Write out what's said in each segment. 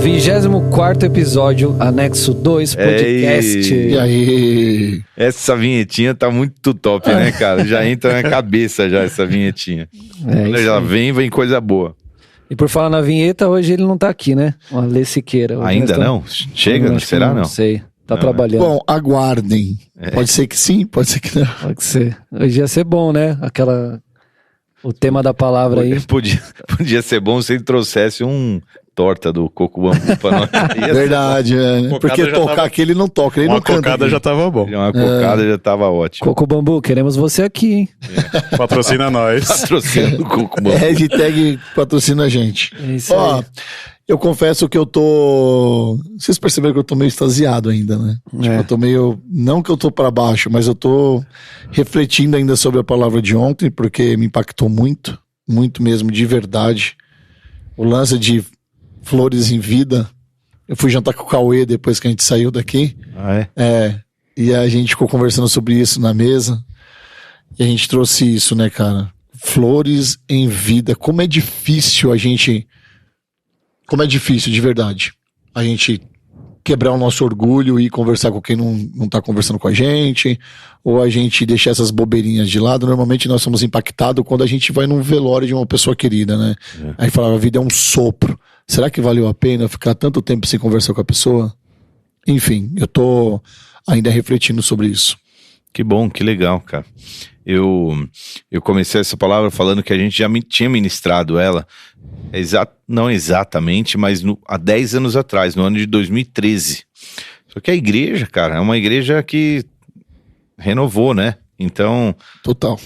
24º episódio, Anexo 2 Podcast. E aí? Essa vinhetinha tá muito top, né, cara? Já entra na cabeça já essa vinhetinha. Já vem coisa boa. E por falar na vinheta, hoje ele não tá aqui, né? O Alê Siqueira. Ainda não? Chega? Será não? Não sei. Tá não, trabalhando. Bom, aguardem. Pode ser que sim, pode ser que não. Pode ser. Hoje ia ser bom, né? O tema da palavra aí. Podia ser bom se ele trouxesse torta do Coco Bambu pra nós. Verdade, né? Porque tocar aqui ele não toca, ele não canta. Uma cocada já tava bom. Uma cocada já tava ótimo. Coco Bambu, queremos você aqui, hein? Patrocina nós. Patrocina o Coco Bambu. Hashtag patrocina a gente. É isso aí. Eu confesso que eu tô... Vocês perceberam que eu tô meio extasiado ainda, né? Tipo, eu tô meio... Não que eu tô pra baixo, mas eu tô refletindo ainda sobre a palavra de ontem, porque me impactou muito, muito mesmo, de verdade. O lance de flores em vida. Eu fui jantar com o Cauê depois que a gente saiu daqui. Ah, é? E a gente ficou conversando sobre isso na mesa. E a gente trouxe isso, né, cara? Flores em vida. Como é difícil de verdade a gente quebrar o nosso orgulho e conversar com quem não tá conversando com a gente, ou a gente deixar essas bobeirinhas de lado. Normalmente nós somos impactados quando a gente vai num velório de uma pessoa querida, né? Aí falava, a vida é um sopro. Será que valeu a pena ficar tanto tempo sem conversar com a pessoa? Enfim, eu tô ainda refletindo sobre isso. Que bom, que legal, cara. Eu comecei essa palavra falando que a gente já tinha ministrado ela, não exatamente, mas há 10 anos atrás, no ano de 2013. Só que a igreja, cara, é uma igreja que renovou, né? Então, total.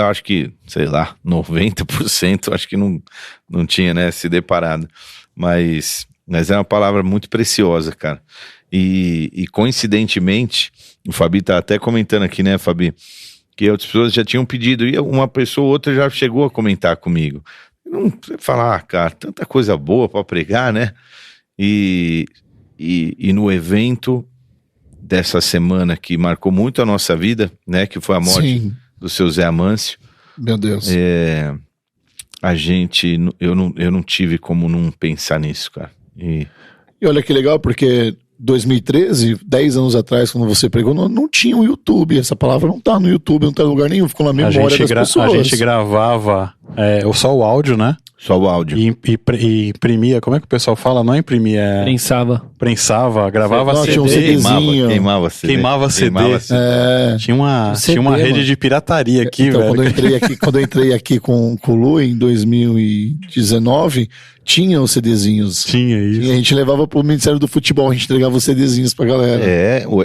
Acho que, sei lá, 90% acho que não tinha, né, se deparado. Mas é uma palavra muito preciosa, cara. E coincidentemente, o Fabi tá até comentando aqui, né, Fabi? Que outras pessoas já tinham pedido, e uma pessoa ou outra já chegou a comentar comigo. Não falar, cara, tanta coisa boa para pregar, né? E no evento dessa semana que marcou muito a nossa vida, né? Que foi a morte do seu Zé Amâncio. Meu Deus. Eu não tive como não pensar nisso, cara. E olha que legal, porque 2013, 10 anos atrás, quando você pregou, não tinha o YouTube. Essa palavra não tá no YouTube, não tá em lugar nenhum, ficou na memória das pessoas. A gente gravava só o áudio, né? Só o áudio. E imprimia, como é que o pessoal fala? Não imprimia... Prensava, gravava CD. Tinha um CDzinho. Queimava CD. Tinha uma rede de pirataria aqui, então, velho. Quando eu entrei aqui com o Lu em 2019, tinha os CDzinhos. Tinha isso. E a gente levava pro Ministério do Futebol, a gente entregava os CDzinhos pra galera.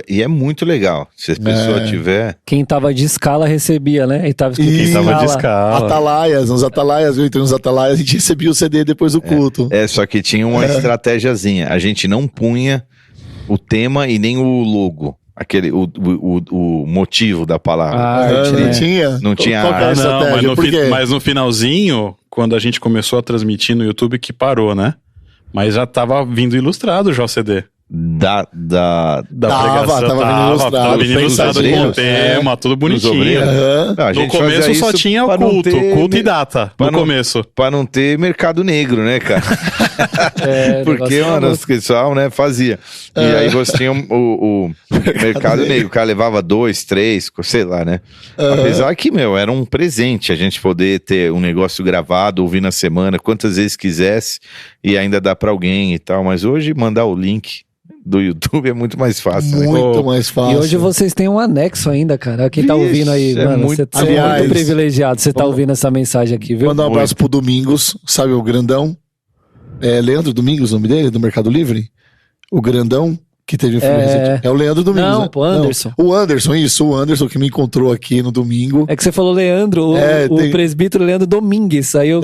E é muito legal. Se a pessoa tiver... Quem tava de escala recebia, né? E tava escrito quem tava de escala. Nos Atalaias, eu entrei nos Atalaias, a gente recebia o CD depois do culto. Só que tinha uma estratégiazinha. A gente não punha o tema e nem o logo. O motivo da palavra. Não tinha? Não tinha. Qual que era a estratégia? Mas no finalzinho, quando a gente começou a transmitir no YouTube, que parou, né? Mas já tava vindo ilustrado já o CD. Da pregação. Tava vindo ilustrado com o tema, tudo bonitinho. No começo só tinha o culto e data. No começo. Pra não ter mercado negro, né, cara? Porque o pessoal, né, fazia. E aí você tinha o mercado negro. O cara levava 2, 3, sei lá, né? Apesar que, era um presente a gente poder ter um negócio gravado, ouvir na semana, quantas vezes quisesse, e ainda dá pra alguém e tal. Mas hoje, mandar o link do YouTube é muito mais fácil. Muito mais fácil. E hoje vocês têm um anexo ainda, cara. Quem tá ouvindo aí, mano, você tá muito privilegiado. Você tá ouvindo essa mensagem aqui, viu? Mandar um abraço pro Domingos, sabe o grandão? Leandro Domingos, o nome dele, do Mercado Livre? O grandão que teve um filme recente. É o Leandro Domingos. Não, pô, Anderson. Não. O Anderson que me encontrou aqui no domingo. É que você falou Leandro, o presbítero Leandro Domingues. Aí eu,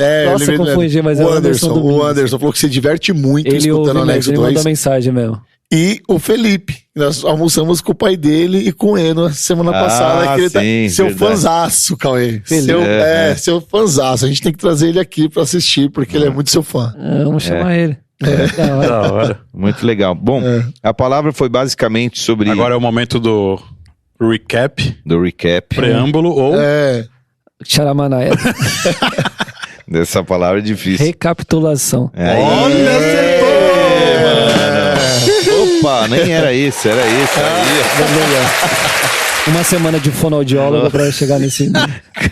confundi, mas o Anderson falou que se diverte muito escutando o Anexo 2. Ele mandou mensagem mesmo. E o Felipe, nós almoçamos com o pai dele e com o Eno semana passada, que ele seu fanzaço, Cauê. Seu fanzaço. A gente tem que trazer ele aqui pra assistir, porque ele é muito seu fã. Vamos chamar ele. Da hora. Muito legal. Bom, a palavra foi basicamente sobre... Agora é o momento do recap. Preâmbulo ou... Charamanaia. Dessa palavra é difícil. Recapitulação. Olha, acertou! Opa, nem era esse aí. Uma semana de fonoaudiólogo pra chegar nesse...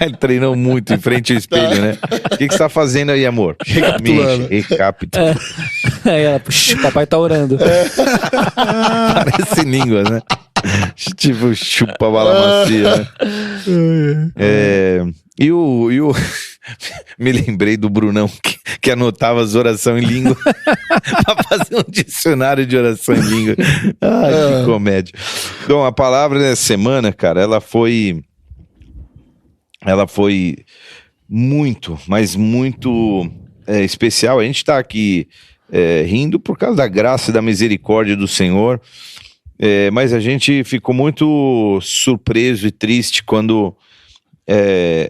Ele treinou muito em frente ao espelho, né? O que você tá fazendo aí, amor? Recapitulando. Recapitulando. Aí ela, papai tá orando. Parece língua, né? Tipo, chupa a bala macia, né? E o... Me lembrei do Brunão que anotava as orações em língua pra fazer um dicionário de oração em língua. Ai, que comédia. Então, a palavra dessa semana, cara, ela foi muito, mas muito especial. A gente tá aqui rindo por causa da graça e da misericórdia do Senhor, mas a gente ficou muito surpreso e triste quando...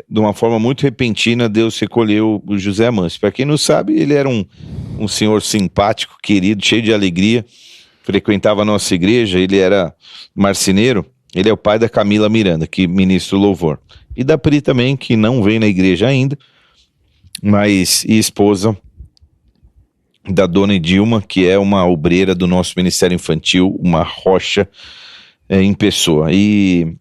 de uma forma muito repentina, Deus recolheu o José Amâncio. Para quem não sabe, ele era um senhor simpático, querido, cheio de alegria, frequentava a nossa igreja, ele era marceneiro, ele é o pai da Camila Miranda, que ministra o louvor. E da Pri também, que não vem na igreja ainda, mas esposa da dona Edilma, que é uma obreira do nosso Ministério Infantil, uma rocha em pessoa. E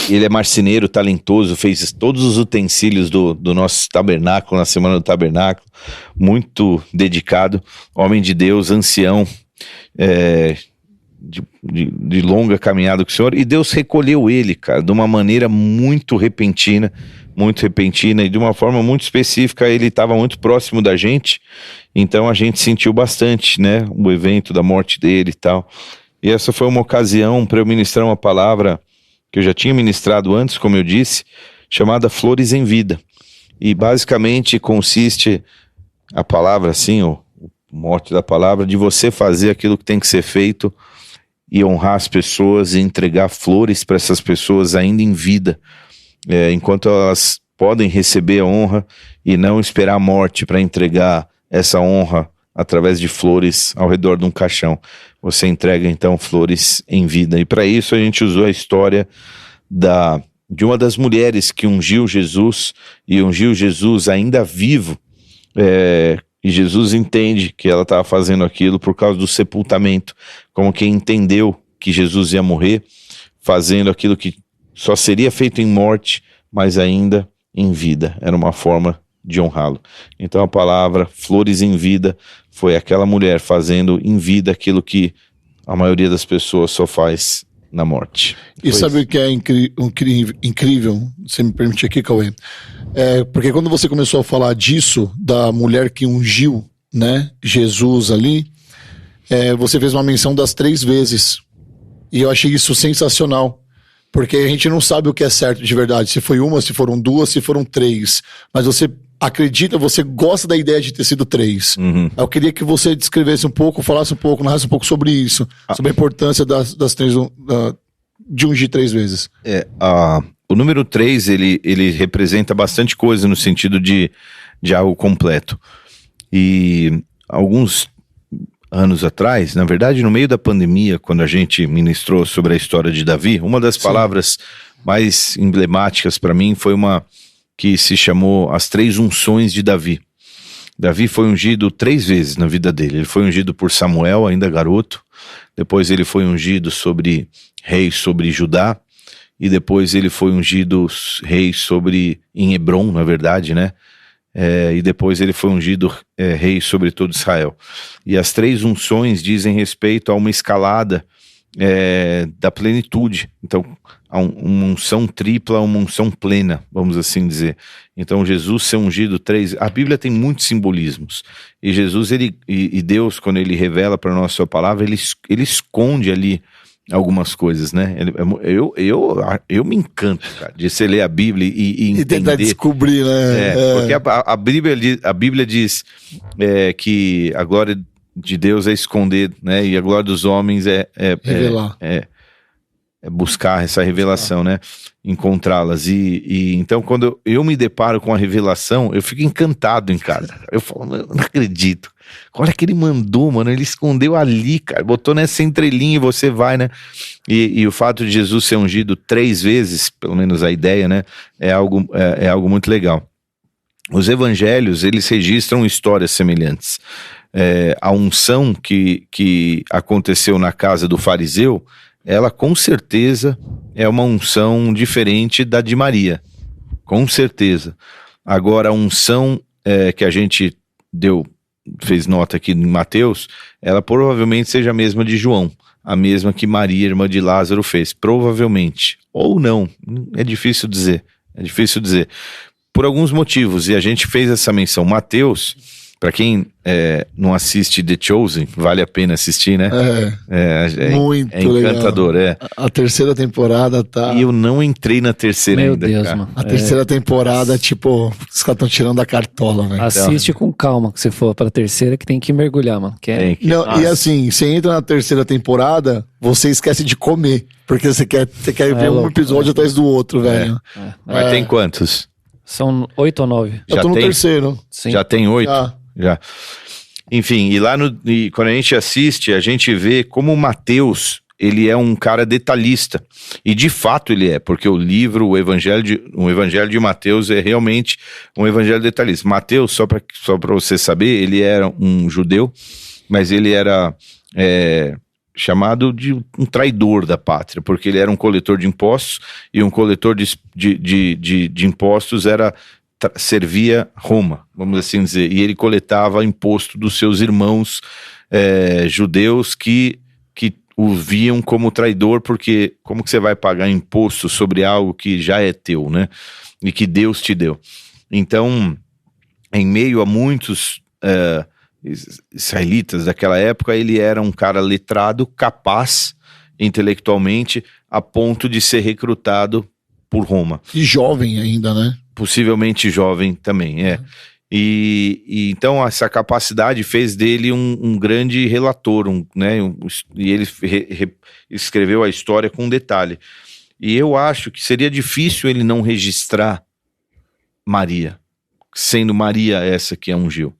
ele é marceneiro, talentoso, fez todos os utensílios do nosso tabernáculo, na Semana do Tabernáculo, muito dedicado, homem de Deus, ancião, de longa caminhada com o Senhor, e Deus recolheu ele, cara, de uma maneira muito repentina, e de uma forma muito específica. Ele estava muito próximo da gente, então a gente sentiu bastante, né, o evento da morte dele e tal, e essa foi uma ocasião para eu ministrar uma palavra que eu já tinha ministrado antes, como eu disse, chamada Flores em Vida. E basicamente consiste a palavra, assim, o mote da palavra, de você fazer aquilo que tem que ser feito e honrar as pessoas e entregar flores para essas pessoas ainda em vida, enquanto elas podem receber a honra e não esperar a morte para entregar essa honra através de flores ao redor de um caixão. Você entrega então flores em vida. E para isso a gente usou a história de uma das mulheres que ungiu Jesus, e ungiu Jesus ainda vivo, e Jesus entende que ela estava fazendo aquilo por causa do sepultamento, como quem entendeu que Jesus ia morrer, fazendo aquilo que só seria feito em morte, mas ainda em vida. Era uma forma de honrá-lo. Então a palavra flores em vida foi aquela mulher fazendo em vida aquilo que a maioria das pessoas só faz na morte. E sabe o que é incrível, você me permite aqui, Cauê? Porque quando você começou a falar disso, da mulher que ungiu, né, Jesus ali, você fez uma menção das 3 vezes. E eu achei isso sensacional. Porque a gente não sabe o que é certo de verdade. Se foi uma, se foram 2, se foram 3. Mas você acredita, você gosta da ideia de ter sido 3. Uhum. Eu queria que você descrevesse um pouco, falasse um pouco, narrasse um pouco sobre isso. Sobre a importância das 3, de ungir 3 vezes. O número 3, ele representa bastante coisa no sentido de algo completo. E alguns anos atrás, na verdade no meio da pandemia, quando a gente ministrou sobre a história de Davi, uma das palavras mais emblemáticas para mim foi uma que se chamou as 3 unções de Davi. Davi foi ungido 3 vezes na vida dele. Ele foi ungido por Samuel, ainda garoto, depois ele foi ungido rei sobre Judá, e depois ele foi ungido rei em Hebron, na verdade, né? E depois ele foi ungido rei sobre todo Israel. E as 3 unções dizem respeito a uma escalada da plenitude. Então, uma unção tripla, uma unção plena, vamos assim dizer. Então, Jesus ser ungido 3... A Bíblia tem muitos simbolismos. E Jesus, e Deus, quando ele revela para nós a sua palavra, ele esconde ali algumas coisas, né? Eu me encanto, cara, de você ler a Bíblia e entender. E tentar descobrir, né? Porque a Bíblia diz que a glória de Deus é esconder, né? E a glória dos homens revelar. É buscar essa revelação, né? Encontrá-las. E então, quando eu me deparo com a revelação, eu fico encantado, cara. Eu falo, eu não acredito. Olha que ele mandou, mano, ele escondeu ali, cara, botou nessa entrelinha e você vai, né? E o fato de Jesus ser ungido 3 vezes, pelo menos a ideia, né? É algo muito legal. Os evangelhos, eles registram histórias semelhantes. a unção que aconteceu na casa do fariseu, ela com certeza é uma unção diferente da de Maria, com certeza. Agora a unção que a gente fez nota aqui em Mateus, ela provavelmente seja a mesma de João, a mesma que Maria, irmã de Lázaro, fez, provavelmente, ou não, é difícil dizer, por alguns motivos, e a gente fez essa menção. Mateus, para quem não assiste The Chosen, vale a pena assistir, né? Muito encantador, legal. A terceira temporada tá... E eu não entrei na terceira ainda, Deus, cara. mano. A terceira temporada, tipo, os caras estão tirando da cartola, velho. Assiste com calma, que se for pra terceira, que tem que mergulhar, mano. Não, e assim, você entra na terceira temporada, você esquece de comer, porque você quer ver um episódio atrás do outro, velho. Mas tem quantos? São 8 ou 9. Eu tô no terceiro. Sim. Já tem 8? Já. Enfim, e quando a gente assiste, a gente vê como o Mateus, ele é um cara detalhista. E de fato ele é, porque o livro, o Evangelho de Mateus é realmente um evangelho detalhista. Mateus, só para você saber, ele era um judeu, mas ele era chamado de um traidor da pátria, porque ele era um coletor de impostos, e um coletor de impostos servia Roma, vamos assim dizer, e ele coletava imposto dos seus irmãos judeus que o viam como traidor, porque como que você vai pagar imposto sobre algo que já é teu, né? E que Deus te deu. Então, em meio a muitos israelitas daquela época, ele era um cara letrado, capaz intelectualmente, a ponto de ser recrutado por Roma. E jovem ainda, né? Possivelmente jovem também, E então essa capacidade fez dele um grande relator, e ele escreveu a história com detalhe. E eu acho que seria difícil ele não registrar Maria, sendo Maria essa que a ungiu.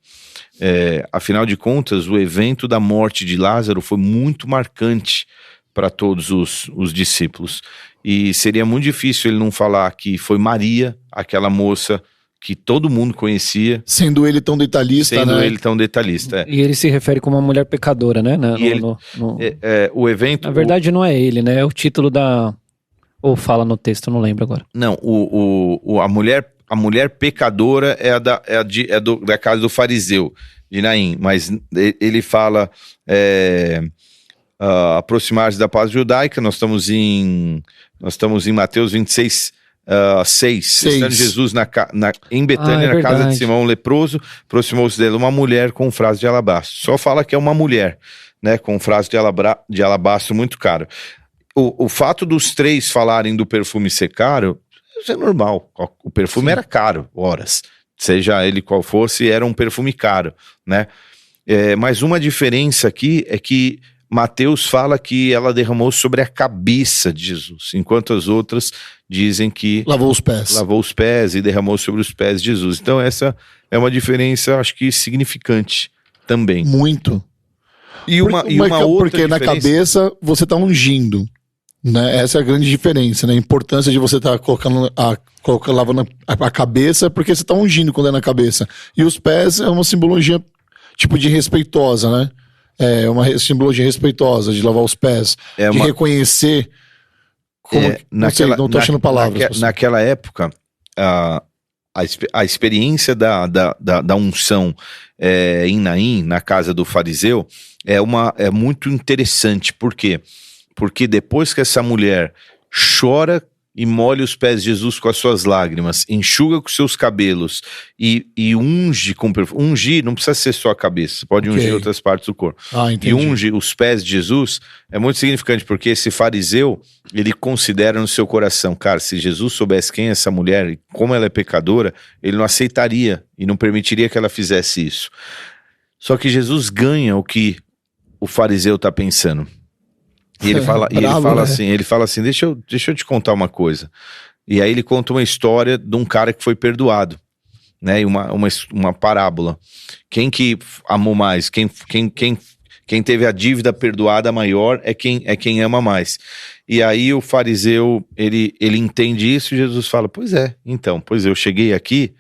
Afinal de contas, o evento da morte de Lázaro foi muito marcante para todos os discípulos. E seria muito difícil ele não falar que foi Maria, aquela moça que todo mundo conhecia. Sendo ele tão detalhista, E ele se refere como uma mulher pecadora, né? O evento... Na verdade não é ele, né? É o título da... Ou fala no texto, não lembro agora. Não, a mulher pecadora é da casa do fariseu, de Naim. Mas ele fala... aproximar-se da paz judaica. Nós estamos em Mateus 26, 6. Estando Jesus em Betânia, na casa de Simão leproso, aproximou-se dele uma mulher com um frasco de alabastro. Só fala que é uma mulher, né, com um frasco de alabastro muito caro. O fato dos 3 falarem do perfume ser caro, isso é normal. O perfume era caro, horas. Seja ele qual fosse, era um perfume caro, né? Mas uma diferença aqui é que Mateus fala que ela derramou sobre a cabeça de Jesus, enquanto as outras dizem que... Lavou os pés e derramou sobre os pés de Jesus. Então essa é uma diferença, acho que significante também. Muito. E uma outra porque diferença... na cabeça você está ungindo, né? Essa é a grande diferença, né? A importância de você estar lavando a cabeça, porque você está ungindo quando é na cabeça. E os pés é uma simbologia tipo de respeitosa, né? É uma simbologia respeitosa, de lavar os pés, de reconhecer como... não estou achando palavras. Naquela época, a experiência da unção em Naim, na casa do fariseu, é muito interessante. Por quê? Porque depois que essa mulher chora e molha os pés de Jesus com as suas lágrimas, enxuga com seus cabelos e unge com perfume. Ungir não precisa ser só a cabeça, pode ungir outras partes do corpo. E unge os pés de Jesus é muito significante, porque esse fariseu, ele considera no seu coração, cara, se Jesus soubesse quem é essa mulher e como ela é pecadora, ele não aceitaria e não permitiria que ela fizesse isso. Só que Jesus ganha o que o fariseu está pensando. E ele fala, ele fala assim, deixa eu te contar uma coisa. E aí ele conta uma história de um cara que foi perdoado, né? E uma parábola. Quem que amou mais? Quem teve a dívida perdoada maior é quem ama mais. E aí o fariseu, ele entende isso, e Jesus fala, pois eu cheguei aqui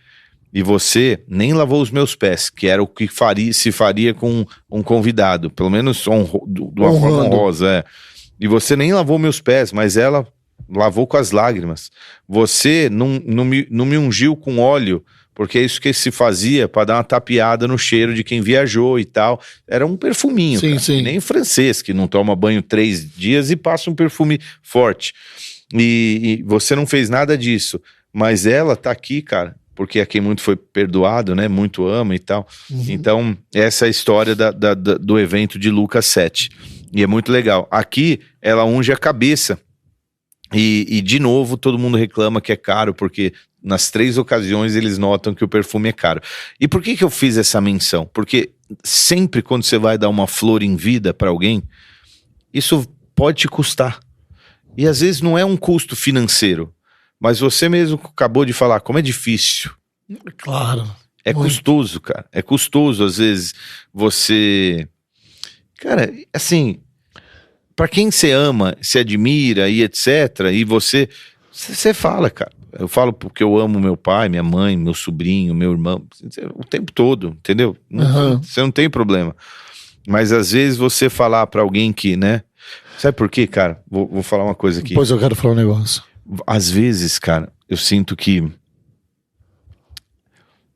e você nem lavou os meus pés, que era o que se faria com um convidado, pelo menos de uma forma honrosa, E você nem lavou meus pés, mas ela lavou com as lágrimas. Você não me ungiu com óleo, porque é isso que se fazia para dar uma tapeada no cheiro de quem viajou e tal. Era um perfuminho, sim. Nem francês, que não toma banho 3 dias e passa um perfume forte. E você não fez nada disso, mas ela tá aqui, cara, porque a quem muito foi perdoado, né? Muito ama e tal. Então, essa é a história do evento de Lucas 7. E é muito legal. Aqui, ela unge a cabeça. E de novo, todo mundo reclama que é caro, porque nas 3 ocasiões eles notam que o perfume é caro. E por que eu fiz essa menção? Porque sempre quando você vai dar uma flor em vida para alguém, isso pode te custar. E às vezes não é um custo financeiro, mas você mesmo acabou de falar como é difícil. Claro. É muito custoso, cara. É custoso, às vezes, você... Cara, assim, pra quem você ama, se admira e etc, e você fala, cara. Eu falo porque eu amo meu pai, minha mãe, meu sobrinho, meu irmão, o tempo todo, entendeu? Você não tem problema. Mas às vezes você falar pra alguém que, né... Sabe por quê, cara? Vou falar uma coisa aqui. Pois eu quero falar um negócio. Às vezes, cara, eu sinto que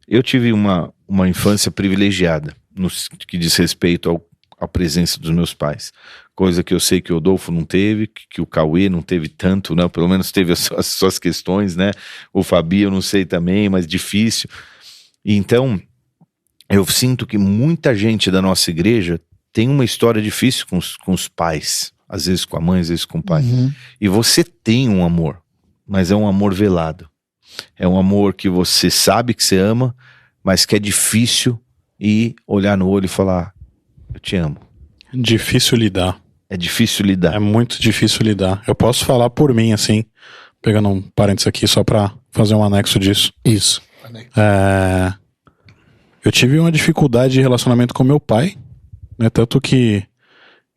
eu tive uma infância privilegiada no que diz respeito à presença dos meus pais. Coisa que eu sei que o Odolfo não teve, que o Cauê não teve tanto, né? Pelo menos teve as suas questões, né? O Fabi eu não sei também, mas difícil. E então, eu sinto que muita gente da nossa igreja tem uma história difícil com os pais. Às vezes com a mãe, às vezes com o pai. E você tem um amor, mas é um amor velado. É um amor que você sabe que você ama, mas que é difícil ir olhar no olho e falar, eu te amo. Difícil lidar. É difícil lidar. É muito difícil lidar. Eu posso falar por mim, assim, pegando um parênteses aqui só pra fazer um anexo disso. Isso. Eu tive uma dificuldade de relacionamento com meu pai, né? Tanto que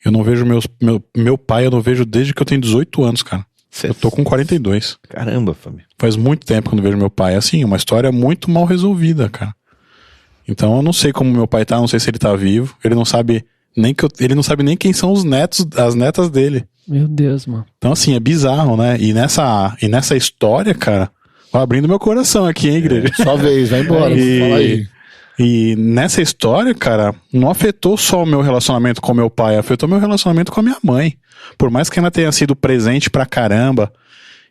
eu não vejo meu pai, eu não vejo desde que eu tenho 18 anos, cara. Eu tô com 42. Caramba, família. Faz muito tempo que eu não vejo meu pai. Assim, uma história muito mal resolvida, cara. Então eu não sei como meu pai tá, não sei se ele tá vivo. Ele não sabe nem quem são as netas dele. Meu Deus, mano. Então assim, é bizarro, né? E nessa história, cara, tô abrindo meu coração aqui, hein, igreja? Só vez, vai embora, fala aí. E nessa história, cara, não afetou só o meu relacionamento com meu pai, afetou meu relacionamento com a minha mãe. Por mais que ela tenha sido presente pra caramba,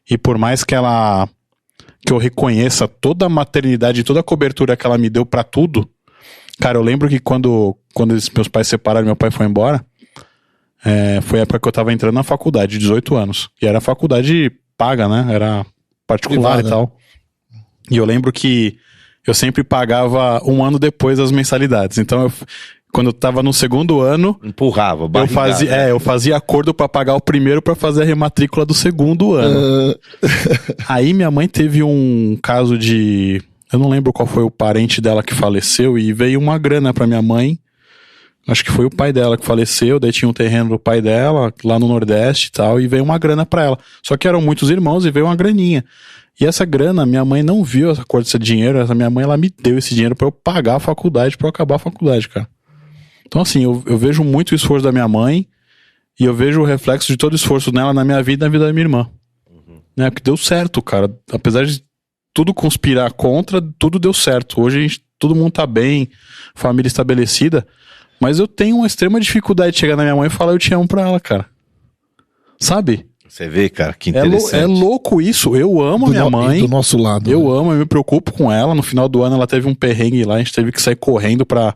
e por mais que eu reconheça toda a maternidade, toda a cobertura que ela me deu pra tudo, cara, eu lembro que quando meus pais se separaram, meu pai foi embora, foi a época que eu tava entrando na faculdade, 18 anos. E era faculdade paga, né? Era particular privada. E tal. E eu lembro que eu sempre pagava 1 ano depois as mensalidades. Então, quando eu tava no 2º ano... Empurrava, eu fazia acordo pra pagar o primeiro pra fazer a rematrícula do 2º ano. Aí minha mãe teve um caso de... Eu não lembro qual foi o parente dela que faleceu e veio uma grana pra minha mãe. Acho que foi o pai dela que faleceu, daí tinha um terreno do pai dela, lá no Nordeste e tal, e veio uma grana pra ela. Só que eram muitos irmãos e veio uma graninha. E essa grana, minha mãe não viu essa cor desse dinheiro, essa minha mãe, ela me deu esse dinheiro pra eu pagar a faculdade, pra eu acabar a faculdade, cara. Então assim, eu vejo muito o esforço da minha mãe e eu vejo o reflexo de todo o esforço dela na minha vida e na vida da minha irmã. Né? Porque deu certo, cara. Apesar de tudo conspirar contra, tudo deu certo. Hoje todo mundo tá bem, família estabelecida, mas eu tenho uma extrema dificuldade de chegar na minha mãe e falar eu te amo pra ela, cara. Sabe? Você vê, cara, que interessante. É louco isso. Eu amo a minha mãe. Do nosso lado. Eu amo, eu me preocupo com ela. No final do ano ela teve um perrengue lá, a gente teve que sair correndo pra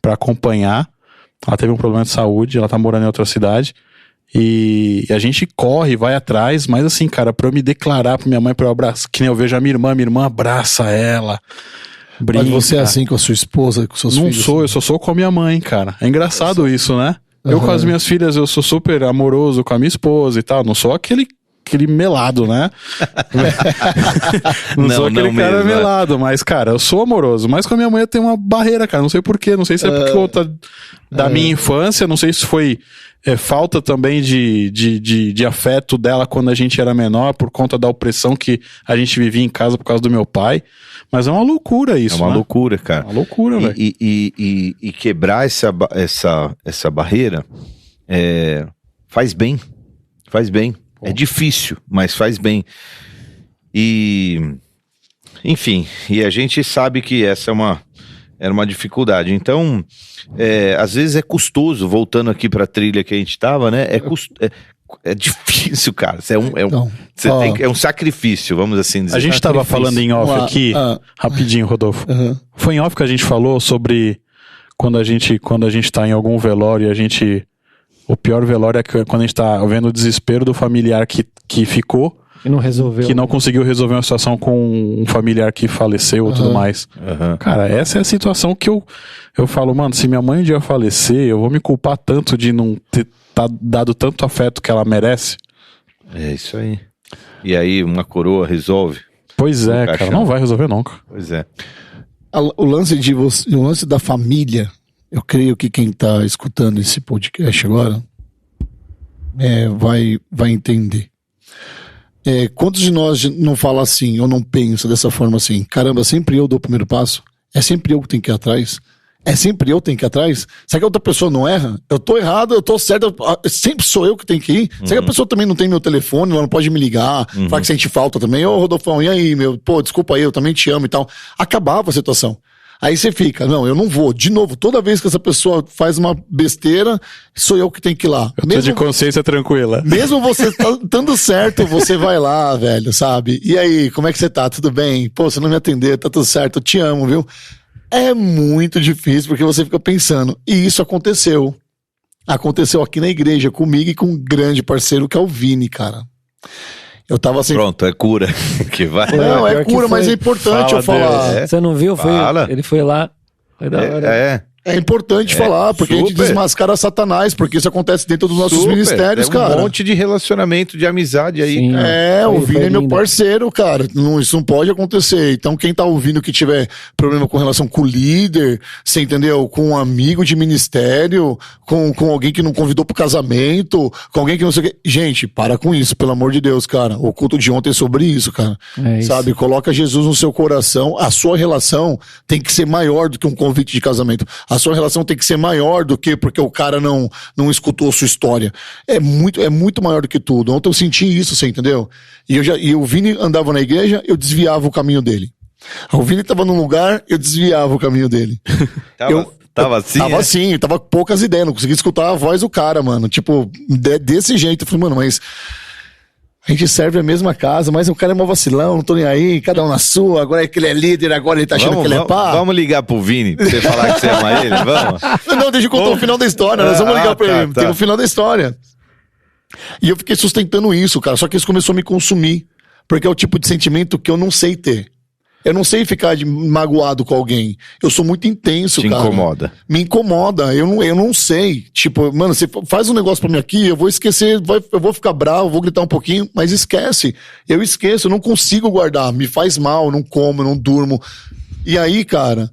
acompanhar. Ela teve um problema de saúde, ela tá morando em outra cidade. E a gente corre, vai atrás, mas assim, cara, pra eu me declarar pra minha mãe, pra eu abraçar, que nem eu vejo a minha irmã abraça ela. Brinca. Mas você é assim com a sua esposa, com seus filhos? Não sou, eu só sou com a minha mãe, cara. É engraçado isso, né? Eu com as minhas filhas, eu sou super amoroso com a minha esposa e tal. Não sou aquele aquele melado, né? não sou aquele cara mesmo, melado, mas, cara, eu sou amoroso. Mas com a minha mãe eu tenho uma barreira, cara. Não sei porquê, não sei se é por conta da minha infância, não sei se foi falta também de afeto dela quando a gente era menor, por conta da opressão que a gente vivia em casa por causa do meu pai. Mas é uma loucura isso, É uma loucura, cara. É uma loucura, velho. E quebrar essa barreira faz bem. Faz bem. É difícil, mas faz bem. Enfim, e a gente sabe que essa era uma dificuldade. Então, às vezes é custoso, voltando aqui pra trilha que a gente tava, né? É difícil, cara. É um sacrifício, vamos assim dizer. A gente tava falando em off aqui, rapidinho, Rodolfo. Foi em off que a gente falou sobre quando a gente tá em algum velório, o pior velório é quando a gente tá vendo o desespero do familiar que ficou. E não resolveu. Que não conseguiu resolver uma situação com um familiar que faleceu e tudo mais. Cara, essa é a situação que eu falo, mano, se minha mãe um dia falecer, eu vou me culpar tanto de não ter dado tanto afeto que ela merece. É isso aí. E aí uma coroa resolve? Pois é, cara, não vai resolver nunca. Pois é. O lance da família, eu creio que quem tá escutando esse podcast agora vai entender. Quantos de nós não fala assim, ou não pensa dessa forma assim, caramba, sempre eu dou o primeiro passo? É sempre eu que tenho que ir atrás? É sempre eu que tenho que ir atrás? Será que a outra pessoa não erra? Eu tô errado, eu tô certo, sempre sou eu que tenho que ir? Será que a pessoa também não tem meu telefone, ela não pode me ligar, falar que sente falta também? Ô, Rodolfão, e aí, desculpa aí, eu também te amo e tal. Acabava a situação. Aí você fica, não, eu não vou. De novo, toda vez que essa pessoa faz uma besteira, sou eu que tenho que ir lá. Eu tô de consciência tranquila. Mesmo você estando certo, você vai lá, velho, sabe? E aí, como é que você tá? Tudo bem? Pô, você não me atendeu, tá tudo certo, eu te amo, viu? É muito difícil, porque você fica pensando. E isso aconteceu. Aconteceu aqui na igreja, comigo e com um grande parceiro que é o Vini, cara. Eu tava assim... Pronto, é cura. Que vai. Não, é cura, mas é importante eu falar. Você não viu? Ele foi lá. Foi da hora. É importante falar, porque a gente desmascara Satanás, porque isso acontece dentro dos nossos ministérios, cara. Um monte de relacionamento, de amizade aí. Sim, cara. O Vini é meu parceiro, cara. Isso não pode acontecer. Então, quem tá ouvindo que tiver problema com relação com o líder, você entendeu? Com um amigo de ministério, com alguém que não convidou pro casamento, com alguém que não sei o quê. Gente, para com isso, pelo amor de Deus, cara. O culto de ontem é sobre isso, cara. Sabe? Coloca Jesus no seu coração. A sua relação tem que ser maior do que um convite de casamento. A sua relação tem que ser maior do que porque o cara não escutou a sua história. É muito maior do que tudo. Ontem eu senti isso, você entendeu? E o Vini andava na igreja, eu desviava o caminho dele. O Vini tava num lugar, eu desviava o caminho dele. Tava assim? Tava assim, tava com poucas ideias, não conseguia escutar a voz do cara, mano. Tipo, desse jeito. Eu falei, mano, mas... A gente serve a mesma casa, mas o cara é mó vacilão, não tô nem aí, cada um na sua, agora é que ele é líder, agora ele tá achando que ele é pá. Vamos ligar pro Vini, pra você falar que você ama ele, vamos? Não, deixa eu contar o final da história, nós vamos ligar pra ele, tem o final da história. E eu fiquei sustentando isso, cara, só que isso começou a me consumir, porque é o tipo de sentimento que eu não sei ter. Eu não sei ficar magoado com alguém. Eu sou muito intenso, cara. Te incomoda. Me incomoda. Eu não sei. Tipo, mano, você faz um negócio pra mim aqui, eu vou esquecer, eu vou ficar bravo, vou gritar um pouquinho, mas esquece. Eu esqueço, eu não consigo guardar. Me faz mal, eu não como, eu não durmo. E aí, cara,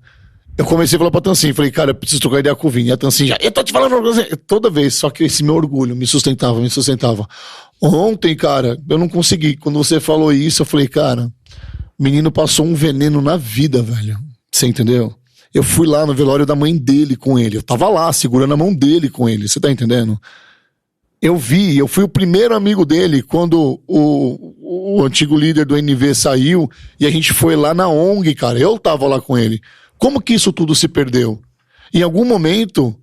eu comecei a falar pra Tancinha. Falei, cara, eu preciso trocar ideia com o Vini. E a Tancinha eu tô te falando pra você. Toda vez, só que esse meu orgulho me sustentava. Ontem, cara, eu não consegui. Quando você falou isso, eu falei, cara... O menino passou um veneno na vida, velho. Você entendeu? Eu fui lá no velório da mãe dele com ele. Eu tava lá, segurando a mão dele com ele. Você tá entendendo? Eu fui o primeiro amigo dele quando o antigo líder do NV saiu e a gente foi lá na ONG, cara. Eu tava lá com ele. Como que isso tudo se perdeu? Em algum momento,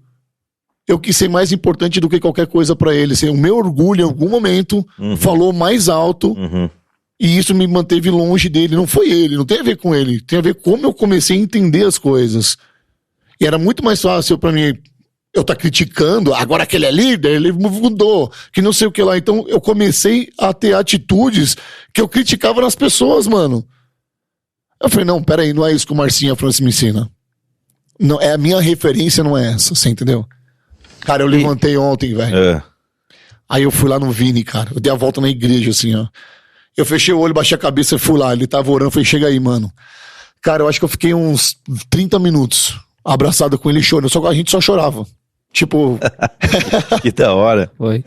eu quis ser mais importante do que qualquer coisa pra ele. Assim, o meu orgulho, em algum momento, falou mais alto. E isso me manteve longe dele. Não foi ele, não tem a ver com ele. Tem a ver com como eu comecei a entender as coisas. E era muito mais fácil pra mim eu tá criticando. Agora que ele é líder, ele mudou. Que não sei o que lá. Então eu comecei a ter atitudes que eu criticava nas pessoas, mano. Eu falei, não, peraí, não é isso que o Marcinho França me ensina. Não, a minha referência não é essa, você entendeu? Cara, eu levantei ontem, velho. Aí eu fui lá no Vini, cara. Eu dei a volta na igreja, assim, ó. Eu fechei o olho, baixei a cabeça e fui lá. Ele tava orando, falei, chega aí, mano. Cara, eu acho que eu fiquei uns 30 minutos abraçado com ele chorando. A gente só chorava. Tipo... Que da hora. Foi.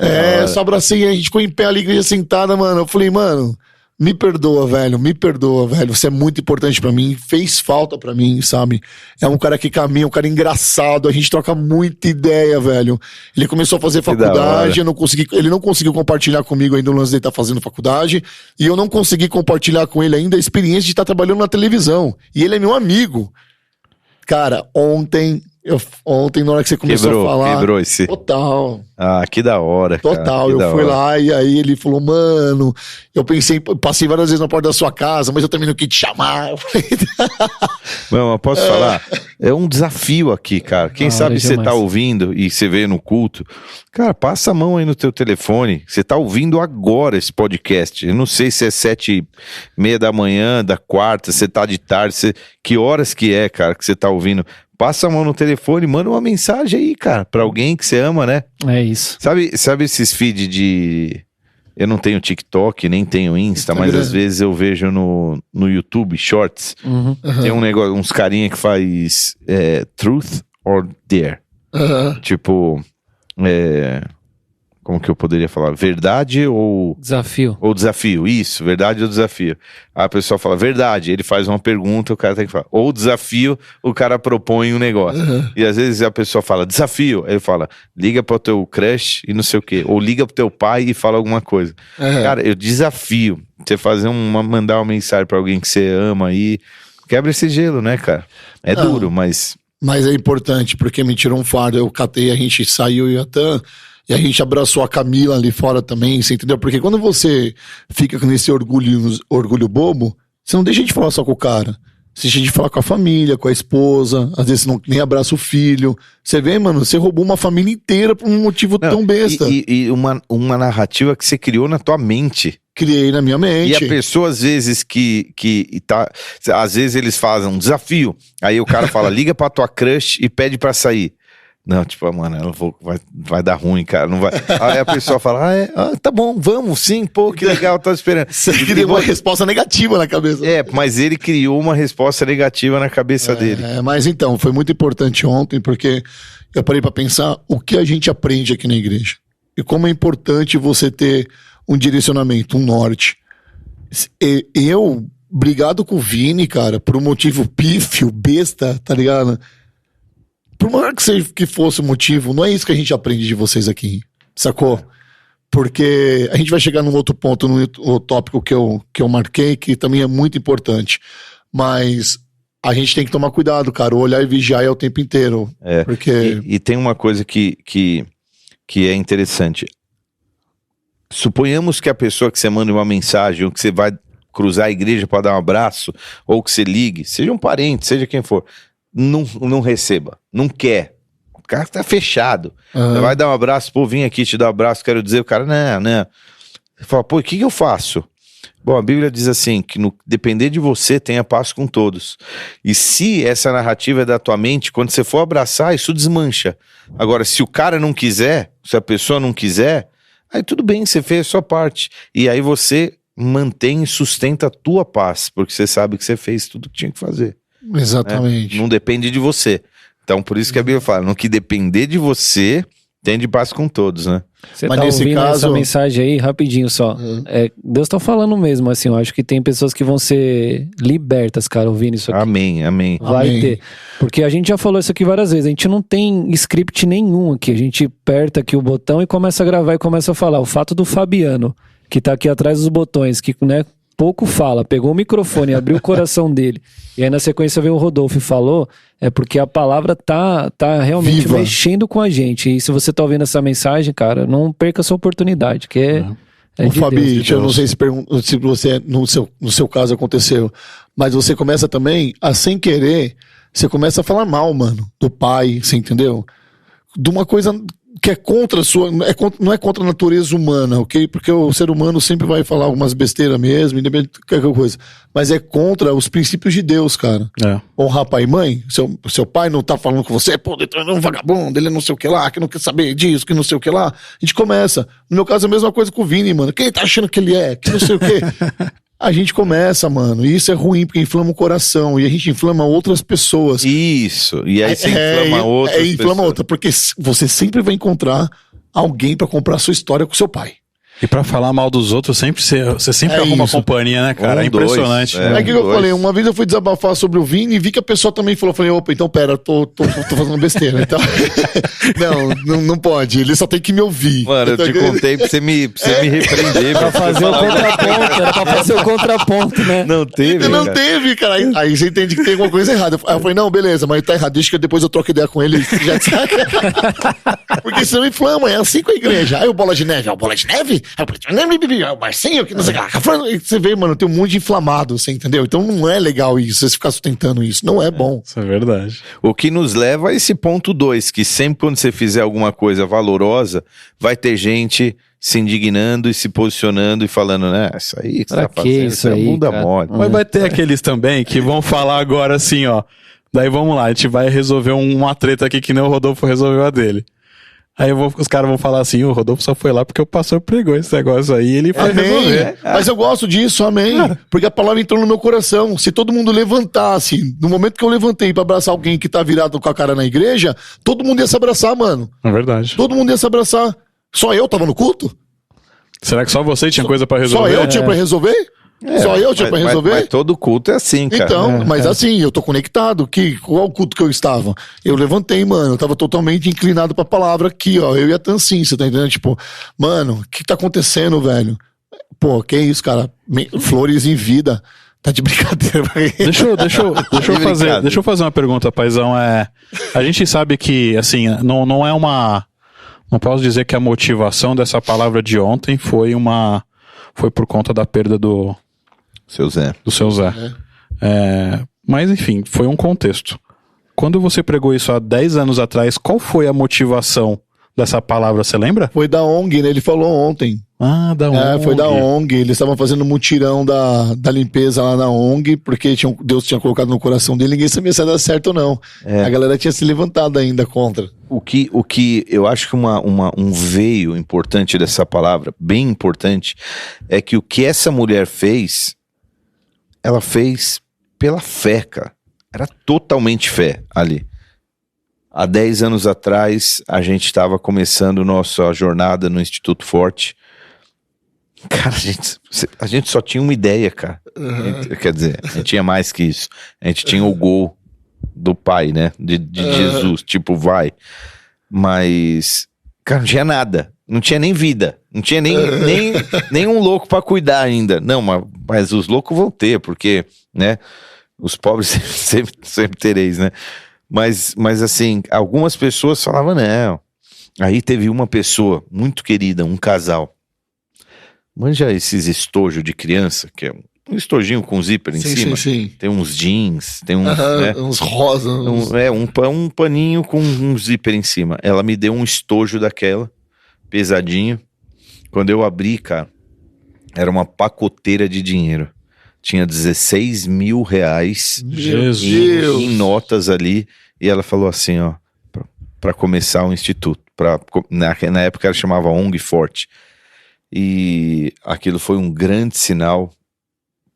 Só abracei, a gente ficou em pé ali, a igreja sentada, mano. Eu falei, mano... Me perdoa, velho. Você é muito importante pra mim. Fez falta pra mim, sabe? É um cara que caminha, um cara engraçado. A gente troca muita ideia, velho. Ele começou a fazer faculdade, ele não conseguiu compartilhar comigo ainda o lance dele estar fazendo faculdade. E eu não consegui compartilhar com ele ainda a experiência de estar trabalhando na televisão. E ele é meu amigo. Cara, ontem, na hora que você começou a falar... Quebrou esse... Total. Ah, que da hora, cara. Total, eu fui lá e aí ele falou, mano, passei várias vezes na porta da sua casa, mas eu também não quis te chamar. Não, eu posso falar? É um desafio aqui, cara. Quem sabe você tá ouvindo e você vê no culto, cara, passa a mão aí no teu telefone. Você tá ouvindo agora esse podcast. Eu não sei se é 7:30 da manhã, da quarta, você tá de tarde, que horas que é, cara, que você tá ouvindo. Passa a mão no telefone, manda uma mensagem aí, cara, pra alguém que você ama, né? É isso. Sabe esses feeds de... Eu não tenho TikTok, nem tenho Insta, mas às vezes eu vejo no YouTube, Shorts. Tem um negócio, uns carinha que faz Truth or Dare. Tipo, como que eu poderia falar? Verdade ou... Desafio. Ou desafio, isso, verdade ou desafio. Aí a pessoa fala verdade, ele faz uma pergunta, o cara tem que falar. Ou desafio, o cara propõe um negócio. E às vezes a pessoa fala desafio, aí ele fala, liga pro teu crush e não sei o quê. Ou liga pro teu pai e fala alguma coisa. Cara, eu desafio você fazer mandar uma mensagem pra alguém que você ama aí. Quebra esse gelo, né, cara? É duro, mas... Mas é importante, porque me tirou um fardo. Eu catei, a gente saiu e a gente abraçou a Camila ali fora também, você entendeu? Porque quando você fica com esse orgulho bobo, você não deixa de falar só com o cara. Você deixa de falar com a família, com a esposa, às vezes você nem abraça o filho. Você vê, mano, você roubou uma família inteira por um motivo tão besta. E uma narrativa que você criou na tua mente. Criei na minha mente. E a pessoa, às vezes, às vezes eles fazem um desafio. Aí o cara fala, liga pra tua crush e pede pra sair. Não, tipo, mano, vai dar ruim, cara, não vai. Aí a pessoa fala, tá bom, vamos, sim, pô, que legal, tô esperando. Você criou uma resposta negativa na cabeça. Mas ele criou uma resposta negativa na cabeça dele. Mas então, foi muito importante ontem, porque eu parei pra pensar o que a gente aprende aqui na igreja. E como é importante você ter um direcionamento, um norte. Eu, brigado com o Vini, cara, por um motivo pífio, besta, tá ligado? Por maior que fosse o motivo, não é isso que a gente aprende de vocês aqui, sacou? Porque a gente vai chegar num outro ponto, no tópico que eu marquei, que também é muito importante. Mas a gente tem que tomar cuidado, cara. Olhar e vigiar o tempo inteiro. Porque... E tem uma coisa que é interessante. Suponhamos que a pessoa que você manda uma mensagem, ou que você vai cruzar a igreja para dar um abraço, ou que você ligue, seja um parente, seja quem for, não receba, não quer. O cara tá fechado. Você vai dar um abraço, pô, vim aqui te dar um abraço, quero dizer, o cara, não. Você fala, pô, o que eu faço? Bom, a Bíblia diz assim, que no depender de você, tenha paz com todos. E se essa narrativa é da tua mente, quando você for abraçar, isso desmancha. Agora, se o cara não quiser, se a pessoa não quiser, aí tudo bem, você fez a sua parte. E aí você mantém e sustenta a tua paz, porque você sabe que você fez tudo que tinha que fazer. Exatamente. Não depende de você. Então, por isso que a Bíblia fala, no que depender de você, tem de paz com todos, né? Você tá ouvindo essa mensagem aí, rapidinho só. Deus tá falando mesmo, assim, eu acho que tem pessoas que vão ser libertas, cara, ouvindo isso aqui. Amém. Vai ter. Porque a gente já falou isso aqui várias vezes, a gente não tem script nenhum aqui, a gente aperta aqui o botão e começa a gravar e começa a falar. O fato do Fabiano, que tá aqui atrás dos botões, que, né, pouco fala, pegou o microfone, abriu o coração dele, e aí na sequência veio o Rodolfo e falou, é porque a palavra tá realmente viva, mexendo com a gente. E se você tá ouvindo essa mensagem, cara, não perca essa oportunidade, que é de Fabi, Deus. Eu não sei se você, no seu caso aconteceu, mas você começa também a, sem querer, você começa a falar mal, mano, do pai, você entendeu? de uma coisa que é contra a sua, não é contra a natureza humana, ok? Porque o ser humano sempre vai falar algumas besteiras mesmo, independente de qualquer coisa. Mas é contra os princípios de Deus, cara. Honrar pai e mãe, seu pai não tá falando com você, pô, ele é um vagabundo, ele é não sei o que lá, que não quer saber disso, que não sei o que lá. A gente começa. No meu caso é a mesma coisa com o Vini, mano. Quem tá achando que ele é? Que não sei o quê. A gente começa, mano, e isso é ruim, porque inflama o coração, e a gente inflama outras pessoas. Isso, e aí você inflama outras pessoas. Inflama outra, porque você sempre vai encontrar alguém pra comprar a sua história com seu pai. E pra falar mal dos outros, você sempre arruma uma companhia, né, cara? É impressionante. É que eu falei, uma vez eu fui desabafar sobre o Vini e vi que a pessoa também falou, falei, opa, então pera, tô fazendo besteira, então... não pode, ele só tem que me ouvir. Mano, eu te contei pra você me repreender. Pra fazer o contraponto, era pra fazer o contraponto, né? Não teve, não teve, cara. Aí você entende que tem alguma coisa errada. Aí eu falei, não, beleza, mas tá errado, deixa que depois eu troco ideia com ele, já te saca. Porque senão inflama, é assim com a igreja. Aí o Bola de Neve, o Bola de Neve? O Marcinho, que não sei o que. Você vê, mano, tem um monte de inflamado, você entendeu? Então não é legal isso, você ficar sustentando isso. Não é bom. Isso é verdade. O que nos leva a esse ponto 2, que sempre quando você fizer alguma coisa valorosa, vai ter gente se indignando e se posicionando e falando, né, isso aí que você tá fazendo, isso aí, bunda mole. Mas vai ter aqueles também que vão falar agora assim, ó. Daí vamos lá, a gente vai resolver uma treta aqui que nem o Rodolfo resolveu a dele. Aí os caras vão falar assim, o Rodolfo só foi lá porque o pastor pregou esse negócio aí e ele foi resolver. Mas eu gosto disso, amém. Porque a palavra entrou no meu coração. Se todo mundo levantasse, no momento que eu levantei pra abraçar alguém que tá virado com a cara na igreja, todo mundo ia se abraçar, mano. É verdade. Todo mundo ia se abraçar. Só eu tava no culto? Será que só você tinha coisa pra resolver? Só eu tinha pra resolver? Só eu tinha pra resolver? Mas todo culto é assim, cara. Então, mas assim, eu tô conectado. Qual o culto que eu estava? Eu levantei, mano. Eu tava totalmente inclinado pra palavra aqui, ó. Eu e a Tancinha, você tá entendendo? Tipo, mano, o que tá acontecendo, velho? Pô, que isso, cara? Flores em vida. Tá de brincadeira. Deixa eu fazer uma pergunta, paizão. A gente sabe que, assim, não é uma... Não posso dizer que a motivação dessa palavra de ontem foi por conta da perda do seu Zé. Mas, enfim, foi um contexto. Quando você pregou isso há 10 anos atrás, qual foi a motivação dessa palavra, você lembra? Foi da ONG, né? Ele falou ontem. Ah, da ONG. Foi da ONG. Eles estavam fazendo um mutirão da limpeza lá na ONG, porque Deus tinha colocado no coração dele, ninguém sabia se ia dar certo ou não. A galera tinha se levantado ainda contra. O que eu acho que um veio importante dessa palavra, bem importante, é que o que essa mulher fez, ela fez pela fé, cara. Era totalmente fé ali. Há 10 anos atrás, a gente estava começando nossa jornada no Instituto Forte. Cara, a gente só tinha uma ideia, cara. Quer dizer, a gente tinha mais que isso. A gente tinha o gol do pai, né? De Jesus, tipo, vai. Mas, cara, não tinha nada. Não tinha nem vida. Não tinha nem um louco pra cuidar ainda. Não, mas os loucos vão ter, porque, né? Os pobres sempre tereis, né? Mas assim, algumas pessoas falavam, não. Aí teve uma pessoa muito querida, um casal. Manja esses estojos de criança, que é um estojinho com zíper em cima. Sim. Tem uns jeans, tem uns, né? Uns rosa. Um paninho com um zíper em cima. Ela me deu um estojo daquela, pesadinho. Quando eu abri, cara, era uma pacoteira de dinheiro. Tinha 16 mil reais em notas ali. E ela falou assim, ó, pra começar o instituto. Na época ela chamava ONG Forte. E aquilo foi um grande sinal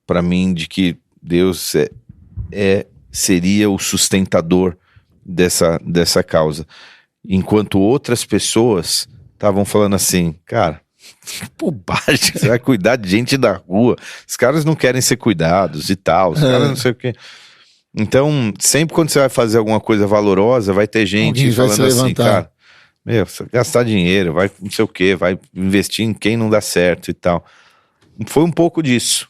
para mim de que Deus seria o sustentador dessa causa. Enquanto outras pessoas estavam falando assim, cara, que bobagem, você vai cuidar de gente da rua, os caras não querem ser cuidados e tal, os caras não sei o quê. Então, sempre quando você vai fazer alguma coisa valorosa, vai ter gente falando assim, cara, você gastar dinheiro, vai não sei o quê, vai investir em quem não dá certo e tal. Foi um pouco disso.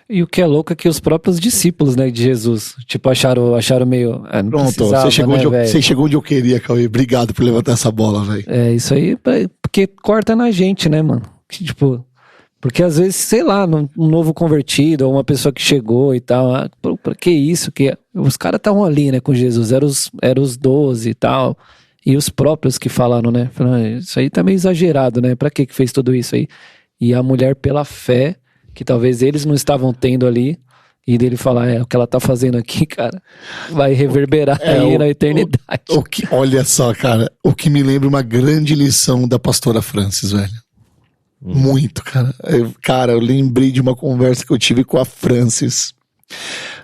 E o que é louco é que os próprios discípulos, né, de Jesus, tipo, acharam meio... Pronto, você chegou onde eu queria, Cauê. Obrigado por levantar essa bola, velho. Isso aí, porque corta na gente, né, mano? Tipo, porque às vezes, sei lá, um novo convertido, ou uma pessoa que chegou e tal, pra que isso? Os caras estavam ali, né, com Jesus, eram os 12 e tal, E os próprios que falaram, né? Falaram, isso aí tá meio exagerado, né? Pra que fez tudo isso aí? E a mulher, pela fé, que talvez eles não estavam tendo ali, e dele falar, o que ela tá fazendo aqui, cara, vai reverberar aí na eternidade. Olha só, cara, o que me lembra uma grande lição da pastora Francis, velho. Muito, cara. Eu lembrei de uma conversa que eu tive com a Francis,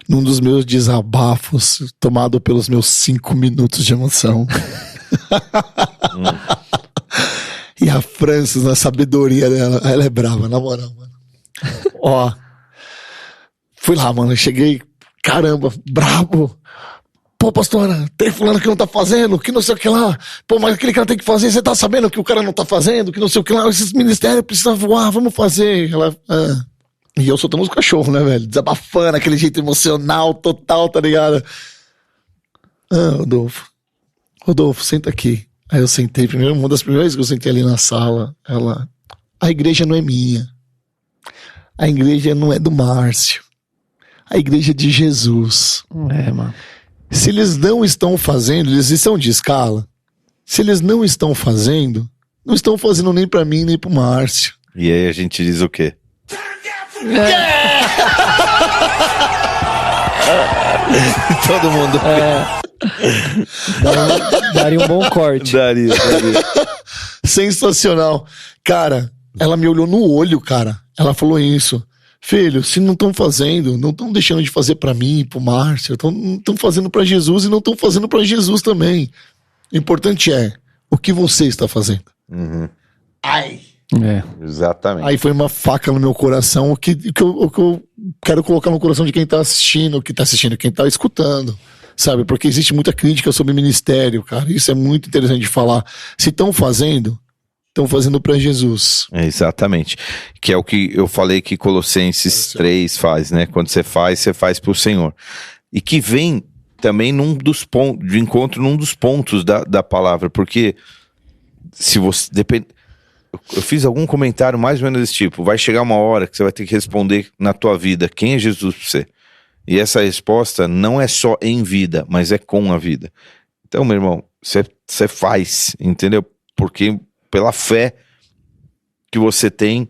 num dos meus desabafos, tomado pelos meus 5 minutos de emoção. E a Francis, na sabedoria dela, ela é brava, na moral, mano. Ó, fui lá, mano, eu cheguei, caramba, brabo. Pô, pastora, tem fulano que não tá fazendo, que não sei o que lá. Pô, mas aquele cara tem que fazer, você tá sabendo que o cara não tá fazendo, que não sei o que lá. Esses ministérios precisam voar, vamos fazer. Ela, E eu soltando os cachorros, né, velho? Desabafando, aquele jeito emocional, total, tá ligado? Rodolfo, senta aqui. Aí eu sentei, uma das primeiras vezes que eu sentei ali na sala, a igreja não é minha. A igreja não é do Márcio. A igreja é de Jesus. Mano. Se eles não estão fazendo, eles estão de escala. Se eles não estão fazendo nem pra mim, nem pro Márcio. E aí a gente diz o quê? Todo mundo. Daria um bom corte. Daria. Sensacional. Cara, ela me olhou no olho, cara. Ela falou isso. Filho, se não estão fazendo, não estão deixando de fazer pra mim, pro Márcio, estão fazendo pra Jesus e não estão fazendo pra Jesus também. O importante é o que você está fazendo. Uhum. Ai. Exatamente. Aí foi uma faca no meu coração, o que eu quero colocar no coração de quem tá assistindo, quem tá escutando, sabe? Porque existe muita crítica sobre ministério, cara. Isso é muito interessante de falar. Se estão fazendo pra Jesus. Exatamente. Que é o que eu falei que Colossenses 3 faz, né? Quando você faz pro Senhor. E que vem também de encontro num dos pontos da palavra, porque se você depende. Eu fiz algum comentário mais ou menos desse tipo. Vai chegar uma hora que você vai ter que responder na tua vida quem é Jesus pra você. E essa resposta não é só em vida, mas é com a vida. Então, meu irmão, você faz, entendeu? Porque pela fé que você tem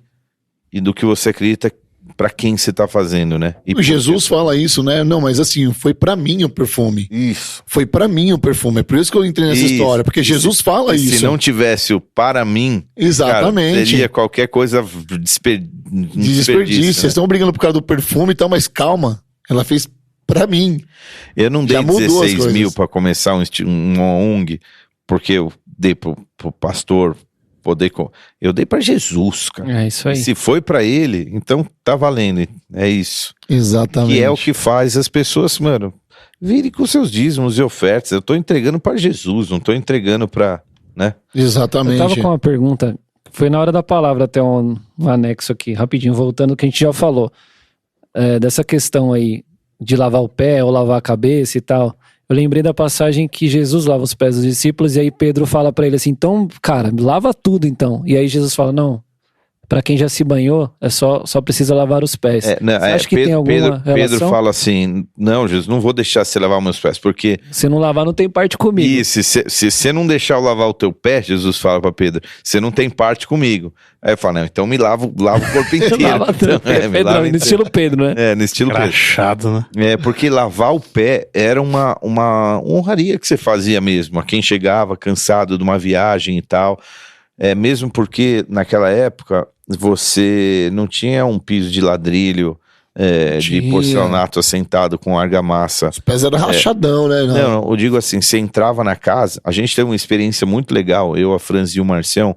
e do que você acredita pra quem você tá fazendo, né? E Jesus fala isso, né? Não, mas assim, foi pra mim o perfume. Isso. Foi pra mim o perfume. É por isso que eu entrei nessa história, porque Jesus fala isso. Se não tivesse o para mim, exatamente, cara, seria qualquer coisa desperdício. Vocês estão brigando por causa do perfume e tal, mas calma. Ela fez pra mim. Eu não dei 16 mil pra começar uma ONG, porque eu dei pro pastor poder. Eu dei pra Jesus, cara. É isso aí. E se foi pra ele, então tá valendo. É isso. Exatamente. Que é o que faz as pessoas, mano, virem com seus dízimos e ofertas. Eu tô entregando pra Jesus, não tô entregando pra, né? Exatamente. Eu tava com uma pergunta, foi na hora da palavra, até um anexo aqui, rapidinho, voltando ao que a gente já falou. Dessa questão aí de lavar o pé ou lavar a cabeça e tal. Eu lembrei da passagem que Jesus lava os pés dos discípulos e aí Pedro fala pra ele assim, então, cara, lava tudo então. E aí Jesus fala, não, pra quem já se banhou, só precisa lavar os pés. Você acha que tem alguma relação? Pedro fala assim, não, Jesus, não vou deixar você lavar meus pés, porque... Se não lavar, não tem parte comigo. Isso, se você não deixar eu lavar o teu pé, Jesus fala pra Pedro, você não tem parte comigo. Aí eu falo, não, então me lava o corpo inteiro. Pedro, no estilo Pedro, né? No estilo Crachado, Pedro. Né? Porque lavar o pé era uma honraria que você fazia mesmo, a quem chegava cansado de uma viagem e tal. Mesmo porque naquela época você não tinha um piso de ladrilho, de porcelanato assentado com argamassa. Os pés eram rachadão, né? Não, eu digo assim, você entrava na casa, a gente teve uma experiência muito legal, eu, a Franz e o Marcião,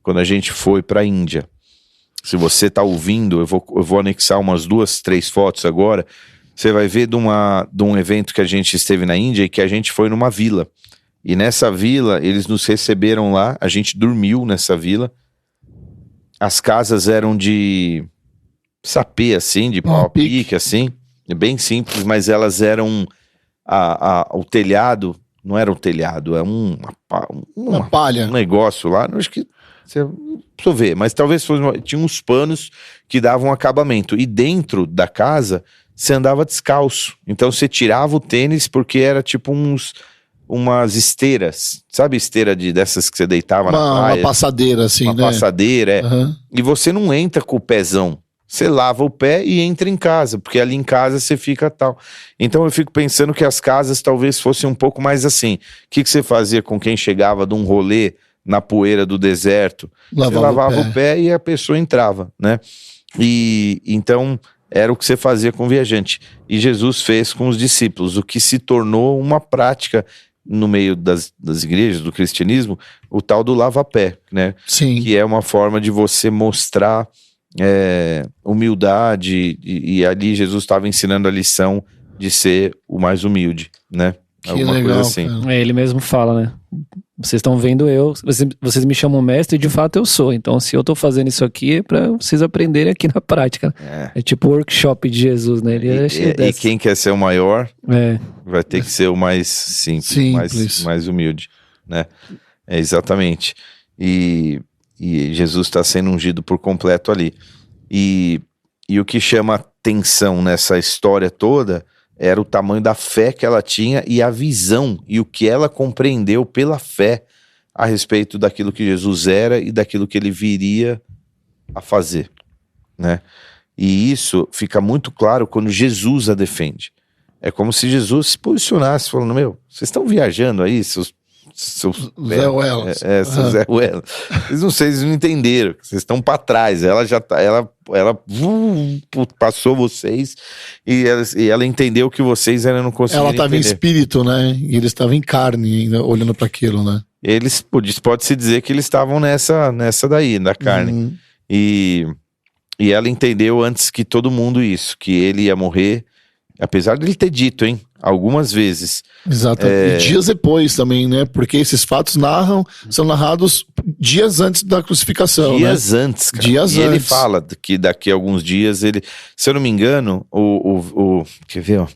quando a gente foi pra Índia. Se você tá ouvindo, eu vou anexar umas 2, 3 fotos agora, você vai ver de um evento que a gente esteve na Índia e que a gente foi numa vila. E nessa vila, eles nos receberam lá, a gente dormiu nessa vila. As casas eram de sapê, assim, de pau a pique, assim, bem simples, mas elas eram, o telhado, não era um telhado, é uma palha. Um negócio lá, não acho que, preciso ver, mas talvez tinha uns panos que davam acabamento, e dentro da casa, você andava descalço, então você tirava o tênis, porque era tipo umas esteiras, sabe esteira dessas que você deitava na praia? Uma passadeira, assim, uma né? passadeira, é. Aham. E você não entra com o pezão. Você lava o pé e entra em casa, porque ali em casa você fica tal. Então eu fico pensando que as casas talvez fossem um pouco mais assim. O que você fazia com quem chegava de um rolê na poeira do deserto? Você lavava o pé e a pessoa entrava, né? E então era o que você fazia com o viajante. E Jesus fez com os discípulos, o que se tornou uma prática no meio das igrejas, do cristianismo, o tal do lava-pé, né? Sim. Que é uma forma de você mostrar humildade, e ali Jesus estava ensinando a lição de ser o mais humilde, né? Que Alguma legal, coisa assim. cara. Ele mesmo fala, né? Vocês estão vendo vocês me chamam mestre e de fato eu sou. Então se eu tô fazendo isso aqui é pra vocês aprenderem aqui na prática. É tipo o workshop de Jesus, né? Ele é cheio E quem quer ser o maior vai ter que ser o mais simples. Mais humilde, né? Exatamente. E Jesus está sendo ungido por completo ali. E o que chama atenção nessa história toda era o tamanho da fé que ela tinha e a visão e o que ela compreendeu pela fé a respeito daquilo que Jesus era e daquilo que ele viria a fazer, né? E isso fica muito claro quando Jesus a defende. É como se Jesus se posicionasse falando, vocês estão viajando aí, seus Zé Wells. Seus Zé Wells. Vocês não entenderam, vocês estão para trás. Ela já tá, ela passou vocês e ela entendeu que vocês ainda não conseguiram. Ela estava em espírito, né? E eles estavam em carne ainda, olhando para aquilo, né? Pode-se dizer que eles estavam nessa daí, da carne. Uhum. E ela entendeu antes que todo mundo isso, que ele ia morrer, apesar de ele ter dito, algumas vezes. Exato. E dias depois também, né? Porque esses fatos são narrados dias antes da crucificação, dias né? Antes, cara. Dias e antes. Ele fala que daqui a alguns dias se eu não me engano, quer ver, ó?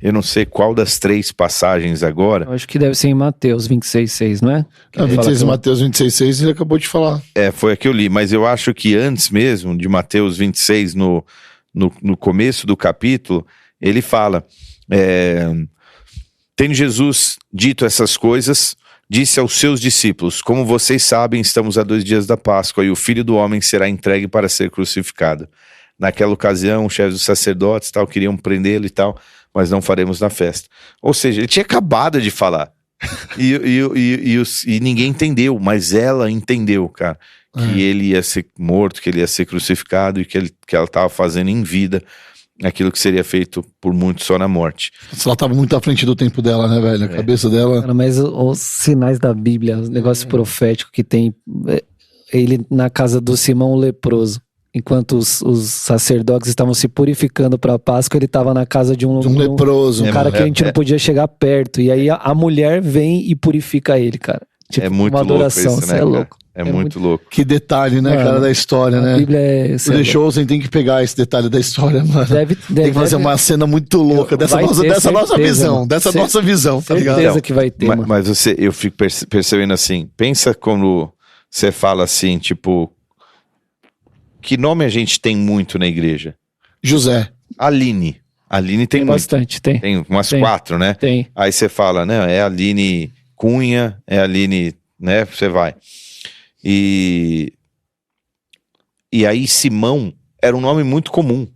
Eu não sei qual das 3 passagens agora. Eu acho que deve ser em Mateus 26:6, não é? 26, Mateus 26:6, ele acabou de falar. Foi a que eu li, mas eu acho que antes mesmo de Mateus 26, no começo do capítulo, ele fala, tendo Jesus dito essas coisas, disse aos seus discípulos, como vocês sabem, estamos a 2 dias da Páscoa e o Filho do Homem será entregue para ser crucificado. Naquela ocasião, os chefes dos sacerdotes queriam prendê-lo e tal, mas não faremos na festa. Ou seja, ele tinha acabado de falar. E ninguém entendeu, mas ela entendeu, cara, que ele ia ser morto, que ele ia ser crucificado e que ela estava fazendo em vida aquilo que seria feito por muitos só na morte. Ela estava muito à frente do tempo dela, né, velho? A cabeça dela... Cara, mas os sinais da Bíblia, os negócios proféticos que tem, ele na casa do Simão o leproso, enquanto os sacerdotes estavam se purificando para a Páscoa, ele estava na casa de um leproso. Um cara que a gente não podia chegar perto. E aí a mulher vem e purifica ele, cara. Tipo, é muito uma adoração, louco isso, né, é louco. É muito louco. Que detalhe, né, cara, da história, né? A Bíblia é... O The Chosen tem que pegar esse detalhe da história, mano. Tem que fazer uma cena muito louca dessa nossa visão, tá ligado? Certeza que vai ter, mas eu fico percebendo assim, pensa quando você fala assim, tipo, que nome a gente tem muito na igreja? José. Aline tem muito. Bastante, tem. Tem umas 4, né? Tem. Aí você fala, né, é Aline Cunha, é Aline, né, você vai. E aí Simão era um nome muito comum.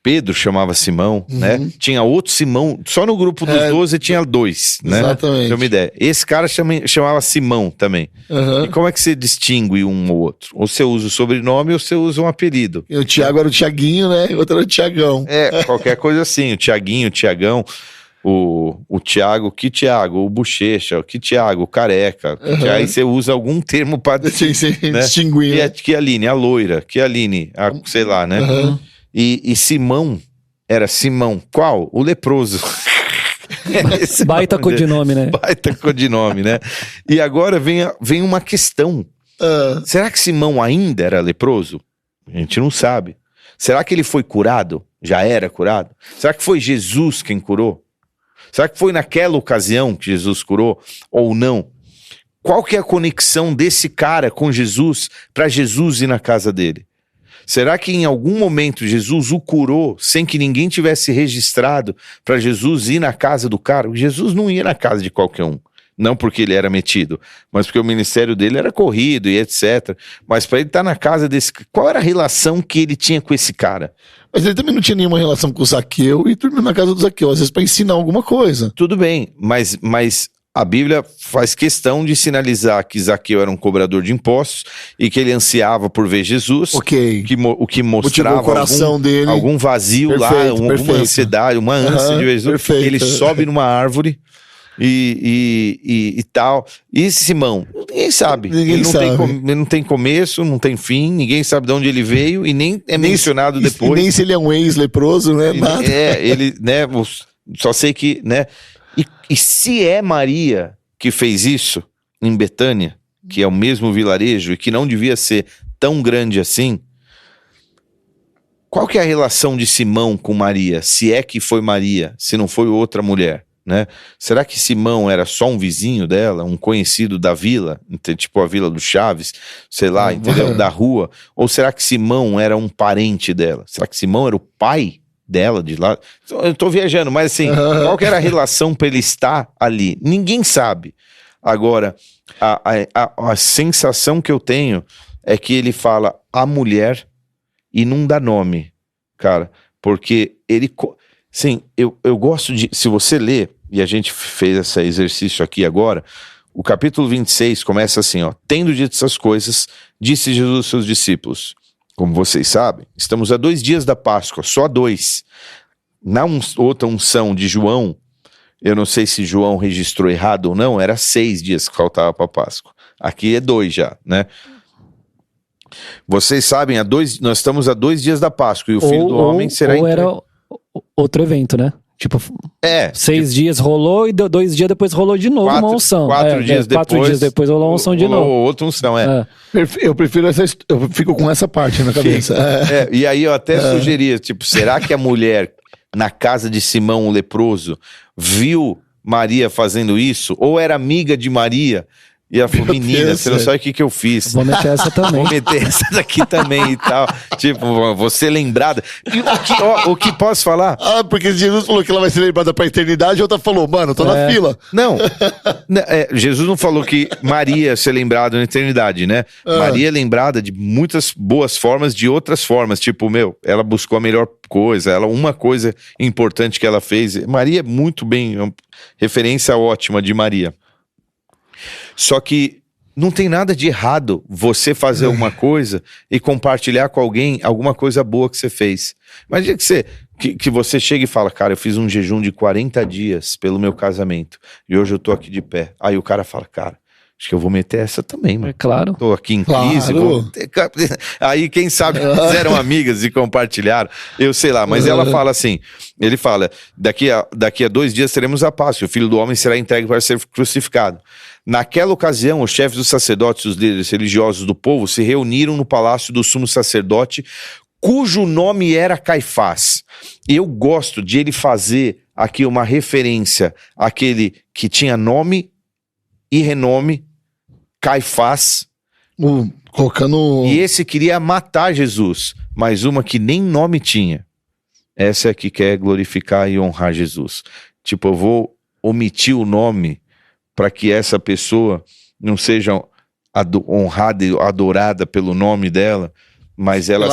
Pedro chamava Simão, né? Tinha outro Simão, só no grupo dos 12 tinha 2, né? Exatamente. Tem uma ideia. Esse cara chamava Simão também. E como é que você distingue um ou outro? Ou você usa o sobrenome ou você usa um apelido. E o Tiago era o Tiaguinho, né? O outro era o Tiagão. Qualquer coisa assim. O Tiaguinho, o Tiagão, o Tiago, que Tiago, o Bochecha, que Tiago, o Careca. Aí você usa algum termo para distinguir. Né? Que Aline, a loira, que Aline, sei lá, né? E Simão era Simão. Qual? O leproso. Baita codinome, né? Baita codinome, né? E agora vem uma questão. Será que Simão ainda era leproso? A gente não sabe. Será que ele foi curado? Já era curado? Será que foi Jesus quem curou? Será que foi naquela ocasião que Jesus curou? Ou não? Qual que é a conexão desse cara com Jesus para Jesus ir na casa dele? Será que em algum momento Jesus o curou sem que ninguém tivesse registrado para Jesus ir na casa do cara? Jesus não ia na casa de qualquer um. Não porque ele era metido, mas porque o ministério dele era corrido e etc. Mas para ele estar na casa desse... Qual era a relação que ele tinha com esse cara? Mas ele também não tinha nenhuma relação com o Zaqueu e dormiu na casa do Zaqueu, às vezes para ensinar alguma coisa. Tudo bem, mas a Bíblia faz questão de sinalizar que Zaqueu era um cobrador de impostos e que ele ansiava por ver Jesus. Ok. O que mostrava o coração dele. algum vazio Perfeito, lá, alguma ansiedade, uma ânsia de ver Jesus. Perfeito. Ele sobe numa árvore e tal. E esse Simão, ninguém sabe. Ninguém sabe. Ele não tem começo, não tem fim, ninguém sabe de onde ele veio e nem é mencionado depois. Nem se ele é um ex-leproso, né? Nada. Ele, né, só sei que, né, e se é Maria que fez isso em Betânia, que é o mesmo vilarejo e que não devia ser tão grande assim, qual que é a relação de Simão com Maria? Se é que foi Maria, se não foi outra mulher, né? Será que Simão era só um vizinho dela, um conhecido da vila, tipo a Vila do Chaves, sei lá, entendeu? Da rua? Ou será que Simão era um parente dela? Será que Simão era o pai dela de lá? Eu tô viajando, mas assim, qual que era a relação para ele estar ali? Ninguém sabe. Agora, a sensação que eu tenho é que ele fala a mulher e não dá nome, cara, porque ele... Sim, eu gosto de... Se você ler, e a gente fez esse exercício aqui agora, o capítulo 26 começa assim, ó. Tendo dito essas coisas, disse Jesus aos seus discípulos: como vocês sabem, estamos a 2 dias da Páscoa, só 2. Na outra unção de João, eu não sei se João registrou errado ou não, era 6 dias que faltava para Páscoa. Aqui é 2 já, né? Vocês sabem, nós estamos a 2 dias da Páscoa e o Filho do Homem será... Ou era outro evento, né? Tipo, 6 dias rolou e 2 dias depois rolou de novo uma unção. 4 dias depois. 4 dias depois rolou uma unção de novo. Outra unção, Eu prefiro eu fico com essa parte na cabeça. E aí eu até sugeria, tipo, será que a mulher na casa de Simão o leproso viu Maria fazendo isso? Ou era amiga de Maria? E ela falou, menina, você não sabe o que eu fiz. Vou meter essa também. Vou meter essa daqui também e tal. Tipo, você lembrada. E o que posso falar? Porque Jesus falou que ela vai ser lembrada pra eternidade, e outra falou, mano, tô na fila. Não, Jesus não falou que Maria ia ser lembrada na eternidade, né? Maria é lembrada de muitas boas formas, de outras formas. Tipo, ela buscou a melhor coisa, uma coisa importante que ela fez. Maria é muito bem, referência ótima de Maria. Só que não tem nada de errado você fazer alguma coisa e compartilhar com alguém alguma coisa boa que você fez. Imagina que você chega e fala, cara, eu fiz um jejum de 40 dias pelo meu casamento e hoje eu tô aqui de pé. Aí o cara fala, cara, acho que eu vou meter essa também, mano. É claro. Tô aqui em crise. Aí quem sabe fizeram amigas e compartilharam. Eu sei lá, mas ela fala assim, ele fala, daqui a 2 dias teremos a Páscoa, o Filho do Homem será entregue para ser crucificado. Naquela ocasião, os chefes dos sacerdotes e os líderes religiosos do povo se reuniram no palácio do sumo sacerdote, cujo nome era Caifás. E eu gosto de ele fazer aqui uma referência àquele que tinha nome e renome, Caifás. Colocando... E esse queria matar Jesus, mas uma que nem nome tinha. Essa é que quer glorificar e honrar Jesus. Tipo, eu vou omitir o nome para que essa pessoa não seja honrada e adorada pelo nome dela, mas ela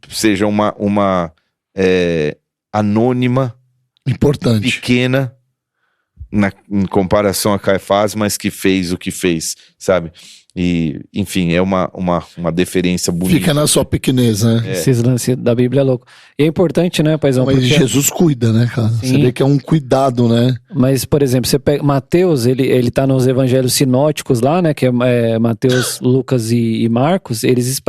seja uma anônima, importante, pequena, em comparação a Caifás, mas que fez o que fez, sabe? E, enfim, é uma deferência bonita. Fica na sua pequenez, né? Esses lances da Bíblia é louco. E é importante, né, paizão? Mas porque Jesus cuida, né, cara? Sim. Você vê que é um cuidado, né? Mas, por exemplo, você pega Mateus, ele tá nos evangelhos sinóticos lá, né, que é Mateus, Lucas e Marcos, eles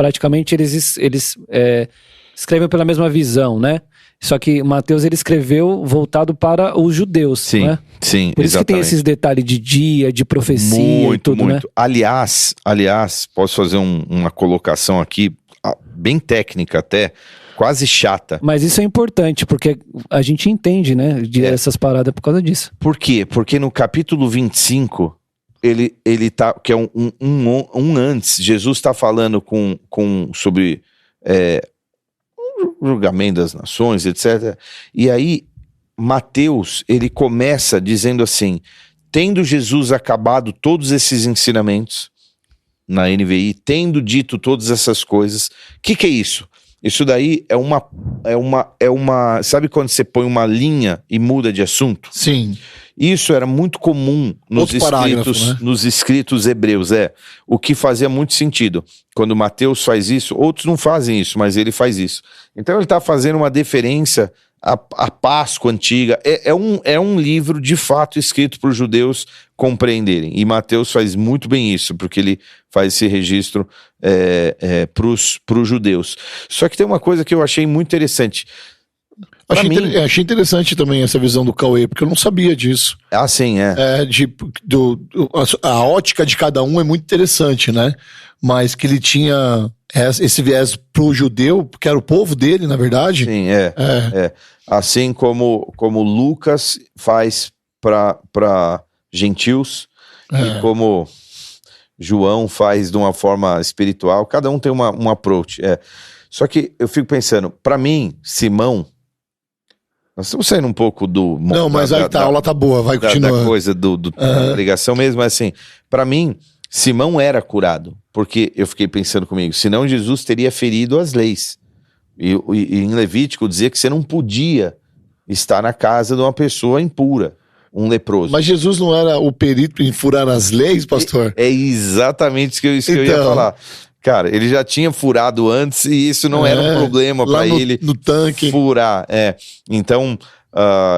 escrevem pela mesma visão, né? Só que Mateus ele escreveu voltado para os judeus, sim, né? Sim, por isso exatamente. Que tem esses detalhes de dia, de profecia e tudo, né? Aliás, posso fazer uma colocação aqui, bem técnica até, quase chata. Mas isso é importante, porque a gente entende, né, essas paradas por causa disso. Por quê? Porque no capítulo 25, ele tá, que é um antes, Jesus está falando sobre um julgamento das nações, etc. E aí, Mateus, ele começa dizendo assim, tendo Jesus acabado todos esses ensinamentos, na NVI, tendo dito todas essas coisas, o que é isso? Isso daí é uma... Sabe quando você põe uma linha e muda de assunto? Sim. Isso era muito comum nos escritos hebreus, o que fazia muito sentido. Quando Mateus faz isso, outros não fazem isso, mas ele faz isso. Então ele está fazendo uma deferência à Páscoa antiga. É um livro, de fato, escrito para os judeus compreenderem. E Mateus faz muito bem isso, porque ele faz esse registro para os judeus. Só que tem uma coisa que eu achei muito interessante. Achei interessante também essa visão do Cauê, porque eu não sabia disso. Ah, sim, a ótica de cada um é muito interessante, né? Mas que ele tinha esse viés pro judeu, que era o povo dele, na verdade. Sim, Assim como Lucas faz para gentios, e como João faz de uma forma espiritual, cada um tem um approach. Só que eu fico pensando, para mim, Simão, nós estamos saindo um pouco do... Não, mas a aula tá boa, vai continuar. Da coisa da pregação mesmo, mas assim, para mim, Simão era curado, porque eu fiquei pensando comigo, senão Jesus teria ferido as leis. E em Levítico dizia que você não podia estar na casa de uma pessoa impura, um leproso. Mas Jesus não era o perito em furar as leis, pastor? É exatamente isso que eu ia falar. Cara, ele já tinha furado antes e isso não era um problema para ele no tanque. Furar. Então,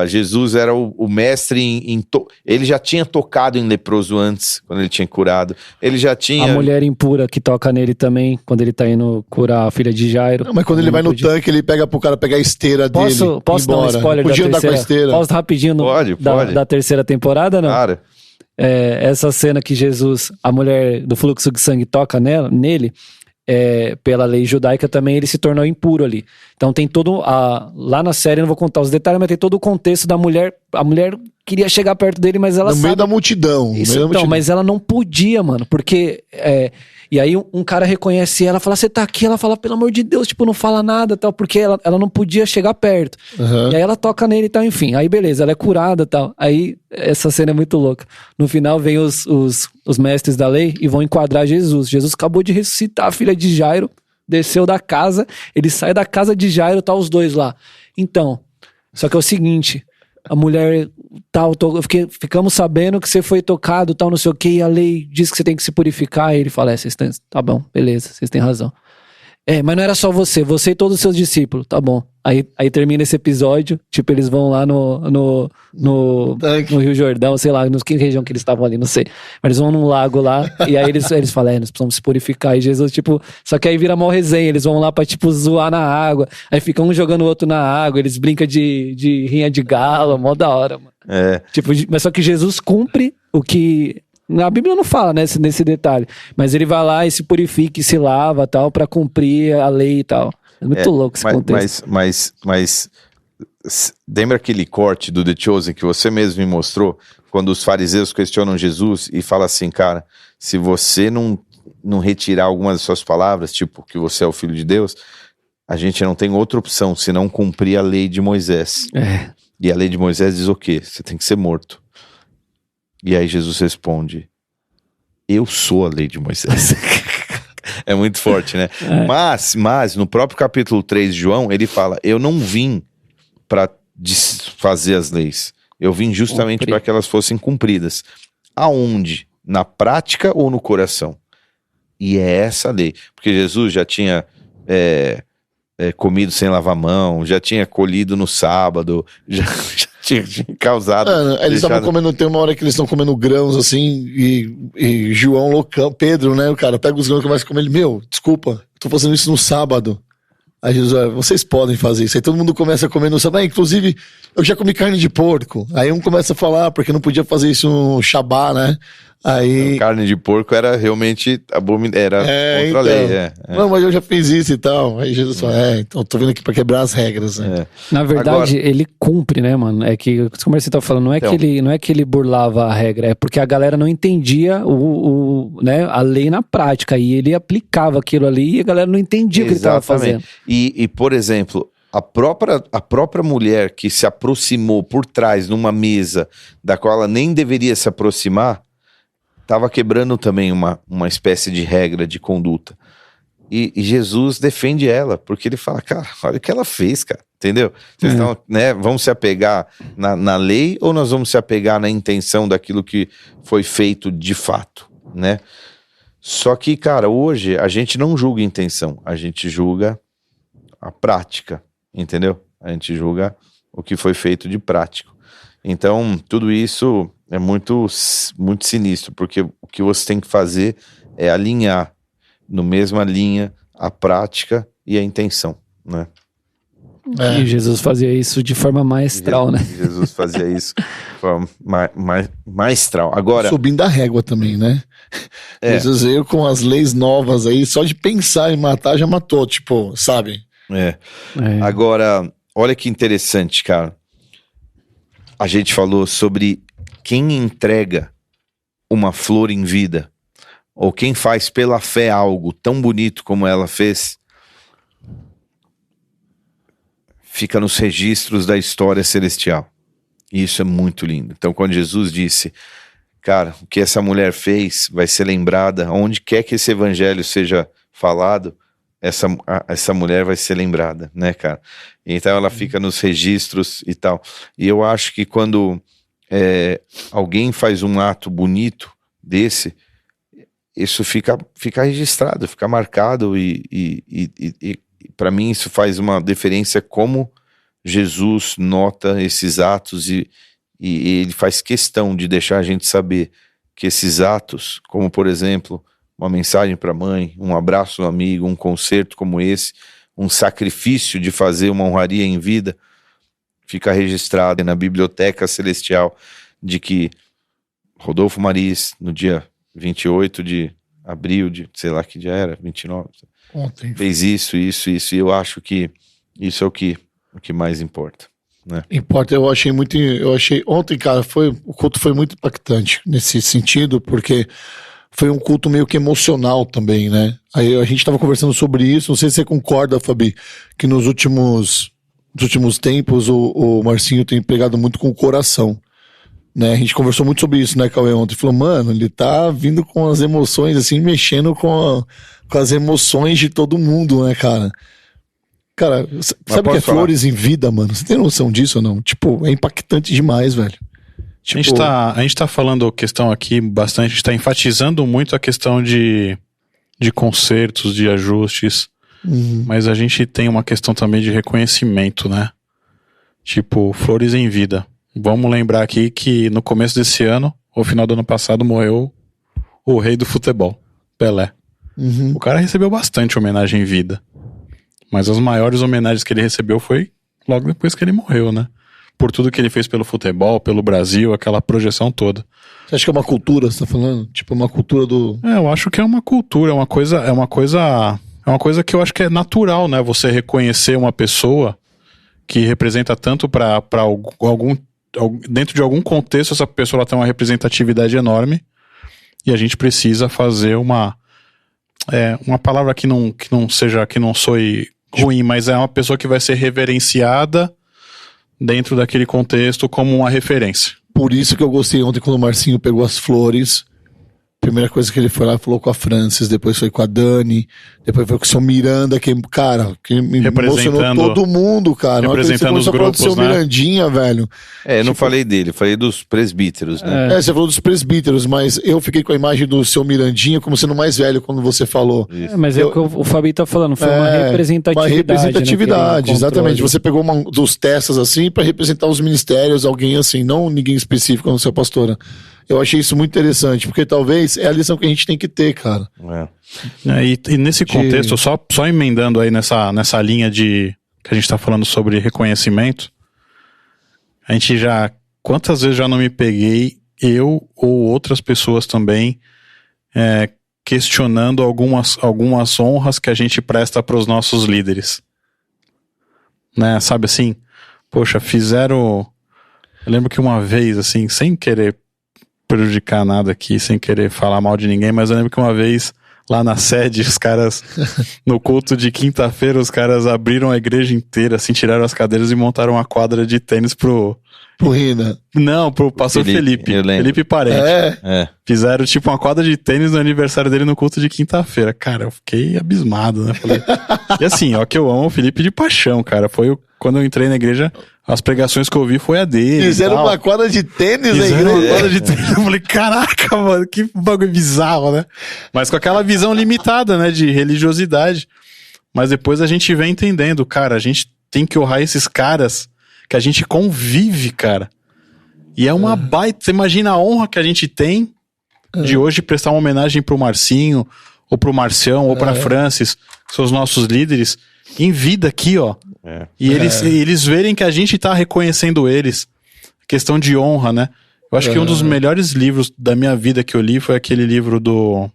Jesus era o mestre ele já tinha tocado em leproso antes, quando ele tinha curado. Ele já tinha... A mulher impura que toca nele também, quando ele tá indo curar a filha de Jairo. Não, mas quando ele vai no tanque, ele pega pro cara pegar a esteira dele. Posso dar um spoiler da terceira? Dar com a esteira. Posso rapidinho Pode. Da terceira temporada, não? Cara... essa cena que Jesus, a mulher do fluxo de sangue toca nele, pela lei judaica também ele se tornou impuro ali. Então tem todo, lá na série, não vou contar os detalhes, mas tem todo o contexto da mulher. A mulher queria chegar perto dele, mas ela no meio da multidão. Mas ela não podia, mano, porque... E aí um cara reconhece ela, fala, você tá aqui? Ela fala, pelo amor de Deus, tipo, não fala nada, tal, porque ela não podia chegar perto. E aí ela toca nele e tal, enfim. Aí beleza, ela é curada e tal. Aí essa cena é muito louca. No final vem os mestres da lei e vão enquadrar Jesus. Jesus acabou de ressuscitar a filha de Jairo, desceu da casa, ele sai da casa de Jairo, tá os dois lá. Então, só que é o seguinte... A mulher, tal, ficamos sabendo que você foi tocado, tal, não sei o que, e a lei diz que você tem que se purificar. E ele fala, tá bom, beleza, vocês têm razão. Mas não era só você e todos os seus discípulos, tá bom. Aí termina esse episódio, tipo, eles vão lá no Rio Jordão, sei lá, que região que eles estavam ali, não sei. Mas eles vão num lago lá, e aí eles falam, nós precisamos se purificar. E Jesus, tipo, só que aí vira mó resenha, eles vão lá pra, tipo, zoar na água. Aí fica um jogando o outro na água, eles brincam de rinha de galo, mó da hora, mano. Tipo, mas só que Jesus cumpre o que... A Bíblia não fala, né, nesse detalhe. Mas ele vai lá e se purifica e se lava, tal, pra cumprir a lei e tal. É muito louco esse contexto. Mas lembra aquele corte do The Chosen que você mesmo me mostrou? Quando os fariseus questionam Jesus e falam assim, cara, se você não retirar algumas das suas palavras, tipo, que você é o filho de Deus, a gente não tem outra opção senão cumprir a lei de Moisés. E a lei de Moisés diz o quê? Você tem que ser morto. E aí Jesus responde, eu sou a lei de Moisés. É muito forte, né? Mas no próprio capítulo 3 de João, ele fala, eu não vim para desfazer as leis. Eu vim justamente para que elas fossem cumpridas. Aonde? Na prática ou no coração? E é essa a lei. Porque Jesus já tinha comido sem lavar a mão, já tinha colhido no sábado, já tinha causado... eles estavam comendo, tem uma hora que eles estão comendo grãos assim, e João loucão, Pedro, né, o cara pega os grãos e começa a comer, ele, desculpa, tô fazendo isso no sábado. Aí Jesus, vocês podem fazer isso. Aí todo mundo começa a comer no sábado. Inclusive, eu já comi carne de porco. Aí um começa a falar, porque não podia fazer isso no Shabá, né? Aí... Carne de porco era realmente era contra a lei. Não, mas eu já fiz isso e tal. Aí Jesus falou, então tô vindo aqui pra quebrar as regras. Né? Na verdade, ele cumpre, né, mano? É que, como você tá falando, não é que ele burlava a regra, é porque a galera não entendia né, a lei na prática, e ele aplicava aquilo ali e a galera não entendia o que ele tava fazendo. E, por exemplo, a própria mulher que se aproximou por trás numa mesa da qual ela nem deveria se aproximar, estava quebrando também uma espécie de regra de conduta. E Jesus defende ela, porque ele fala, cara, olha o que ela fez, cara, entendeu? Vocês estão, né, vamos se apegar na lei ou nós vamos se apegar na intenção daquilo que foi feito de fato, né? Só que, cara, hoje a gente não julga a intenção, a gente julga a prática, entendeu? A gente julga o que foi feito de prático. Então, tudo isso é muito, muito sinistro, porque o que você tem que fazer é alinhar no mesma linha a prática e a intenção, né? E Jesus fazia isso de forma maestral, né? Jesus fazia isso de forma maestral. Agora, subindo a régua também, né? Jesus veio com as leis novas aí, só de pensar em matar já matou, tipo, sabe? Agora, olha que interessante, cara. A gente falou sobre quem entrega uma flor em vida, ou quem faz pela fé algo tão bonito como ela fez, fica nos registros da história celestial. E isso é muito lindo. Então, quando Jesus disse, cara, o que essa mulher fez vai ser lembrada, onde quer que esse evangelho seja falado, essa mulher vai ser lembrada, né, cara? Então ela fica nos registros e tal. E eu acho que quando alguém faz um ato bonito desse, isso fica registrado, fica marcado e para mim isso faz uma diferença como Jesus nota esses atos e ele faz questão de deixar a gente saber que esses atos, como por exemplo, uma mensagem para a mãe, um abraço no amigo, um concerto como esse, um sacrifício de fazer uma honraria em vida, fica registrado na biblioteca celestial de que Rodolfo Maris, no dia 28 de abril, de sei lá que dia era, 29, ontem, fez isso, e eu acho que isso é o que mais importa, né? Importa, eu achei ontem, cara, o culto foi muito impactante nesse sentido, porque foi um culto meio que emocional também, né? Aí a gente tava conversando sobre isso, não sei se você concorda, Fabi, que nos últimos tempos o Marcinho tem pegado muito com o coração, né? A gente conversou muito sobre isso, né, Cauê, ontem. Falou, mano, ele tá vindo com as emoções, assim, mexendo com as emoções de todo mundo, né, cara? Cara, sabe o que é flores em vida, mano? Você tem noção disso ou não? Tipo, é impactante demais, velho. Tipo... A gente tá falando questão aqui bastante, a gente tá enfatizando muito a questão de consertos, de ajustes, mas a gente tem uma questão também de reconhecimento, né? Tipo, flores em vida. Vamos lembrar aqui que no começo desse ano, ou final do ano passado, morreu o rei do futebol, Pelé. O cara recebeu bastante homenagem em vida, mas as maiores homenagens que ele recebeu foi logo depois que ele morreu, né? Por tudo que ele fez pelo futebol, pelo Brasil, aquela projeção toda. Você acha que é uma cultura, você tá falando? Tipo, uma cultura do... eu acho que é uma cultura, é uma coisa que eu acho que é natural, né? Você reconhecer uma pessoa que representa tanto para dentro de algum contexto, essa pessoa ela tem uma representatividade enorme, e a gente precisa fazer uma palavra que não soe ruim, mas é uma pessoa que vai ser reverenciada dentro daquele contexto como uma referência. Por isso que eu gostei ontem quando o Marcinho pegou as flores. Primeira coisa que ele foi lá, falou com a Francis, depois foi com a Dani, depois foi com o seu Miranda, que me emocionou todo mundo, cara. Representando os grupos, do seu Mirandinha, velho. Eu não falei dele, falei dos presbíteros, né? Você falou dos presbíteros, mas eu fiquei com a imagem do seu Mirandinha como sendo mais velho quando você falou. Mas é o que o Fabi tá falando, foi uma representatividade. Uma representatividade, exatamente. Você pegou dos testas assim pra representar os ministérios, alguém assim, não ninguém específico como sua pastora. Eu achei isso muito interessante, porque talvez é a lição que a gente tem que ter, cara. E nesse contexto, só emendando aí nessa linha de que a gente tá falando sobre reconhecimento, a gente quantas vezes já não me peguei eu ou outras pessoas também questionando algumas honras que a gente presta para os nossos líderes. Né? Sabe assim? Poxa, fizeram... Eu lembro que uma vez, assim, sem querer prejudicar nada aqui, sem querer falar mal de ninguém, mas eu lembro que uma vez, lá na sede, os caras, no culto de quinta-feira, os caras abriram a igreja inteira, assim, tiraram as cadeiras e montaram uma quadra de tênis pro Rina. Não, pro pastor Felipe Parente. Fizeram tipo uma quadra de tênis no aniversário dele no culto de quinta-feira. Cara, eu fiquei abismado, né? Falei... E assim, ó, que eu amo o Felipe de paixão, cara. Quando eu entrei na igreja, as pregações que eu ouvi foi a dele. Fizeram uma quadra de tênis aí, né? Uma quadra de tênis. Eu falei, caraca, mano, que bagulho bizarro, né? Mas com aquela visão limitada, né, de religiosidade. Mas depois a gente vem entendendo, cara, a gente tem que honrar esses caras que a gente convive, cara. E é uma baita... Você imagina a honra que a gente tem de hoje prestar uma homenagem pro Marcinho, ou pro Marcião, ou pra Francis, que são os nossos líderes, em vida aqui, ó. E eles verem que a gente tá reconhecendo eles. Questão de honra, né? Eu acho que um dos melhores livros da minha vida que eu li foi aquele livro do...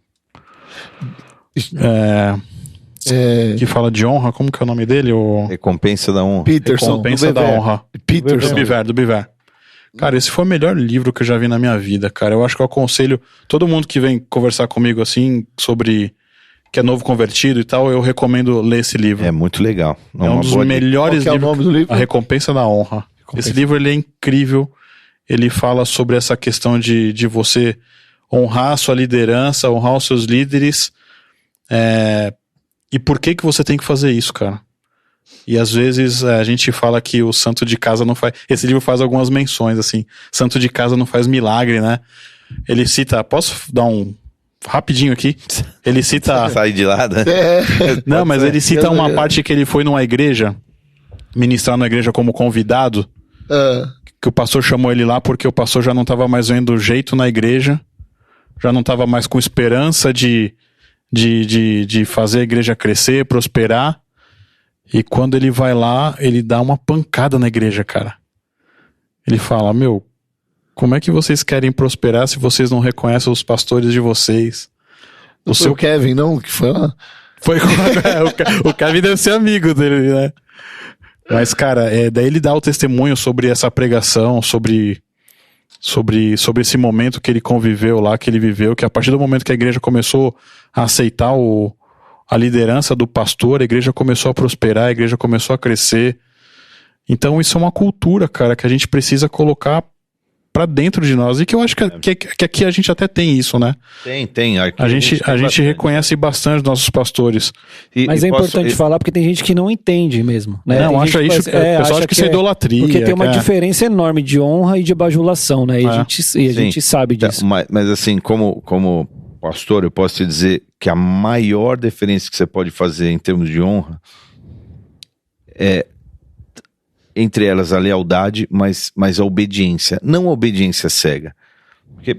que fala de honra, como que é o nome dele? Recompensa da Honra. Recompensa da Honra. Do Biver. Cara, esse foi o melhor livro que eu já vi na minha vida, cara. Eu acho que eu aconselho todo mundo que vem conversar comigo assim, sobre que é novo convertido e tal, eu recomendo ler esse livro. É muito legal. É um dos melhores livros. Qual que é o nome do livro? A Recompensa da Honra. Esse livro, ele é incrível. Ele fala sobre essa questão de você honrar a sua liderança, honrar os seus líderes, e por que você tem que fazer isso, cara? E às vezes a gente fala que o santo de casa não faz... Esse livro faz algumas menções, assim. Santo de casa não faz milagre, né? Ele cita... Posso dar um... Rapidinho aqui. Ele cita... Sai de lado, né? Não, mas ele cita uma parte que ele foi numa igreja, ministrar na igreja como convidado, que o pastor chamou ele lá porque o pastor já não estava mais vendo jeito na igreja, já não estava mais com esperança de fazer a igreja crescer, prosperar. E quando ele vai lá, ele dá uma pancada na igreja, cara. Ele fala, como é que vocês querem prosperar se vocês não reconhecem os pastores de vocês? O seu Kevin, não? Que foi lá? O Kevin deve ser amigo dele, né? Mas, cara, daí ele dá o testemunho sobre essa pregação, sobre esse momento que ele conviveu lá, que ele viveu, que a partir do momento que a igreja começou a aceitar a liderança do pastor, a igreja começou a prosperar, a igreja começou a crescer. Então isso é uma cultura, cara, que a gente precisa colocar pra dentro de nós, e que eu acho que aqui a gente até tem isso, né? Tem. A gente reconhece bastante os nossos pastores. Mas é importante falar porque tem gente que não entende mesmo, né? Não, acha isso, o pessoal acha que isso é idolatria. Porque tem uma diferença enorme de honra e de bajulação, né? E a gente sabe disso. Mas assim, como pastor, eu posso te dizer que a maior diferença que você pode fazer em termos de honra é, entre elas, a lealdade, mas a obediência. Não a obediência cega.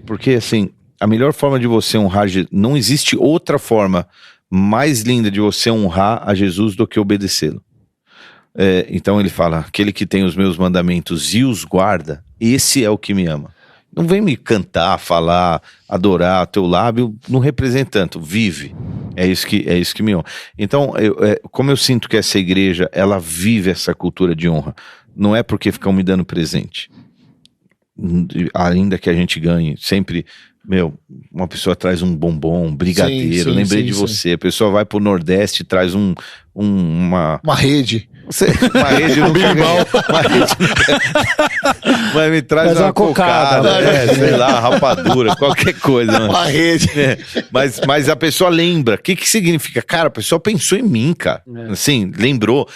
Porque assim, a melhor forma de você honrar... Não existe outra forma mais linda de você honrar a Jesus do que obedecê-lo. Então ele fala, aquele que tem os meus mandamentos e os guarda, esse é o que me ama. Não vem me cantar, falar, adorar, teu lábio não representa tanto, vive. É isso que me honra. Então, como eu sinto que essa igreja, ela vive essa cultura de honra, não é porque ficam me dando presente. Ainda que a gente ganhe, sempre, uma pessoa traz um bombom, um brigadeiro, lembrei de você, a pessoa vai pro Nordeste e traz uma rede. Uma rede no bimbal. Mas me traz uma cocada, sei lá, rapadura, qualquer coisa. Mano. Uma rede. Mas a pessoa lembra. O que significa? Cara, a pessoa pensou em mim, cara. Assim, lembrou,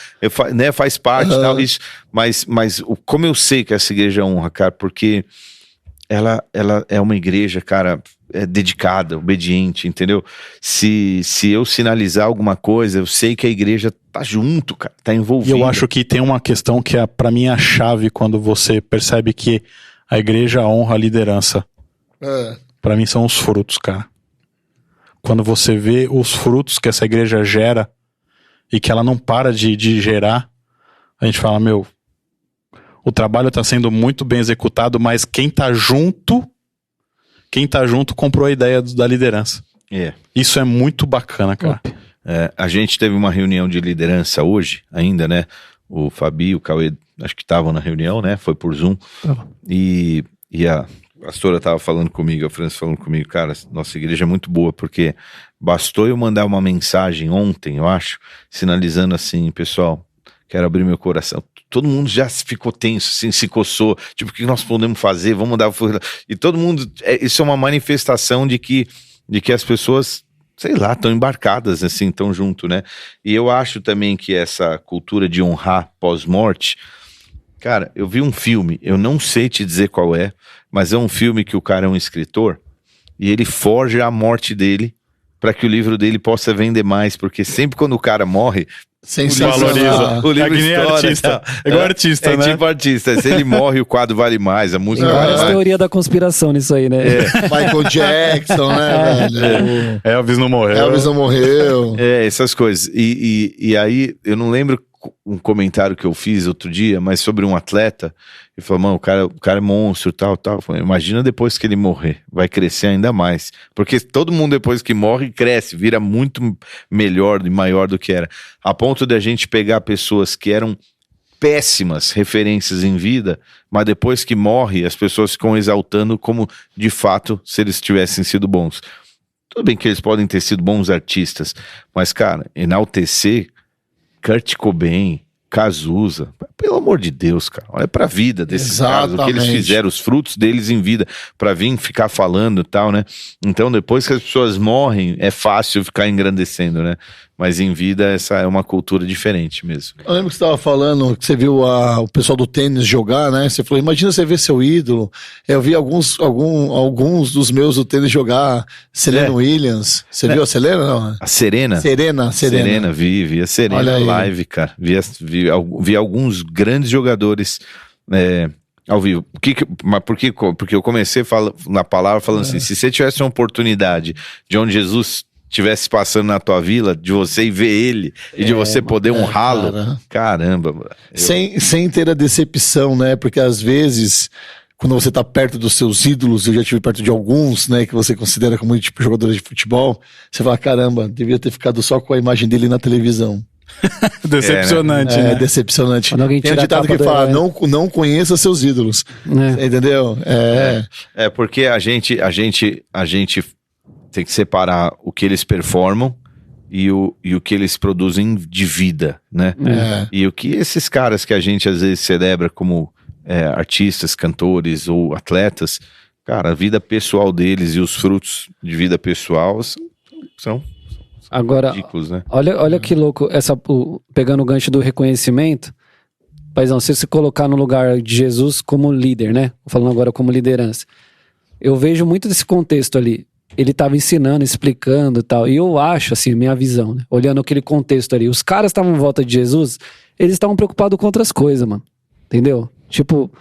faz parte e tal. Isso. Mas como eu sei que essa igreja honra, cara, porque ela é uma igreja, cara, dedicada, obediente, entendeu? Se eu sinalizar alguma coisa, eu sei que a igreja tá junto, cara, tá envolvida. E eu acho que tem uma questão que pra mim é a chave quando você percebe que a igreja honra a liderança. Pra mim são os frutos, cara. Quando você vê os frutos que essa igreja gera e que ela não para de gerar, a gente fala, o trabalho tá sendo muito bem executado, mas quem tá junto quem tá junto comprou a ideia da liderança. Isso é muito bacana, cara. A gente teve uma reunião de liderança hoje, ainda, né? O Fabi, o Cauê, acho que estavam na reunião, né? Foi por Zoom. E a pastora tava falando comigo, a França falando comigo, cara, nossa igreja é muito boa, porque bastou eu mandar uma mensagem ontem, eu acho, sinalizando assim, pessoal, quero abrir meu coração. Todo mundo já ficou tenso, assim, se coçou, tipo, o que nós podemos fazer? Vamos dar... E todo mundo... isso é uma manifestação de que as pessoas, sei lá, estão embarcadas, assim, estão junto, né? E eu acho também que essa cultura de honrar pós-morte... Cara, eu vi um filme, eu não sei te dizer qual é, mas é um filme que o cara é um escritor e ele forja a morte dele para que o livro dele possa vender mais, porque sempre quando o cara morre... Sensacional. O livro estoura, artista. É igual artista, né? É tipo artista. Se ele morre, o quadro vale mais, a música Tem vale várias mais. teorias da conspiração nisso aí, né? Michael Jackson, né, velho? Elvis não morreu. Elvis não morreu. Essas coisas. E aí, eu não lembro um comentário que eu fiz outro dia, mas sobre um atleta, ele falou, mano, o cara é monstro, tal. Eu falei, imagina depois que ele morrer, vai crescer ainda mais. Porque todo mundo depois que morre, cresce, vira muito melhor e maior do que era. A ponto de a gente pegar pessoas que eram péssimas referências em vida, mas depois que morre, as pessoas ficam exaltando como, de fato, se eles tivessem sido bons. Tudo bem que eles podem ter sido bons artistas, mas, cara, enaltecer Kurt Cobain, Cazuza, pelo amor de Deus, cara, olha pra vida desses caras, o que eles fizeram, os frutos deles em vida, pra vir ficar falando e tal, né? Então, depois que as pessoas morrem, é fácil ficar engrandecendo, né? Mas em vida, essa é uma cultura diferente mesmo. Eu lembro que você estava falando, que você viu o pessoal do tênis jogar, né? Você falou, imagina você ver seu ídolo. Eu vi alguns dos meus do tênis jogar, Serena Williams. Você viu a Serena? Não? A Serena? Serena, vi a Serena live, cara. Vi alguns grandes jogadores ao vivo. Mas porque eu comecei na palavra falando assim, se você tivesse uma oportunidade de onde Jesus tivesse passando na tua vila, de você ir ver ele e de você poder honrá-lo, caramba. Sem ter a decepção, né? Porque às vezes, quando você tá perto dos seus ídolos, eu já estive perto de alguns, né, que você considera como tipo jogadores de futebol, você fala, caramba, devia ter ficado só com a imagem dele na televisão. Decepcionante, né? Decepcionante. Tem um ditado que fala, não conheça seus ídolos. Entendeu? Porque a gente tem que separar o que eles performam e o que eles produzem de vida, né? E o que esses caras que a gente às vezes celebra como artistas, cantores ou atletas, cara, a vida pessoal deles e os frutos de vida pessoal são agora, ridículos, né? Olha que louco, pegando o gancho do reconhecimento, paizão, se você colocar no lugar de Jesus como líder, né? Falando agora como liderança, eu vejo muito desse contexto ali. Ele estava ensinando, explicando e tal. E eu acho, assim, minha visão, né? Olhando aquele contexto ali. Os caras estavam em volta de Jesus, eles estavam preocupados com outras coisas, mano. Entendeu? Tipo,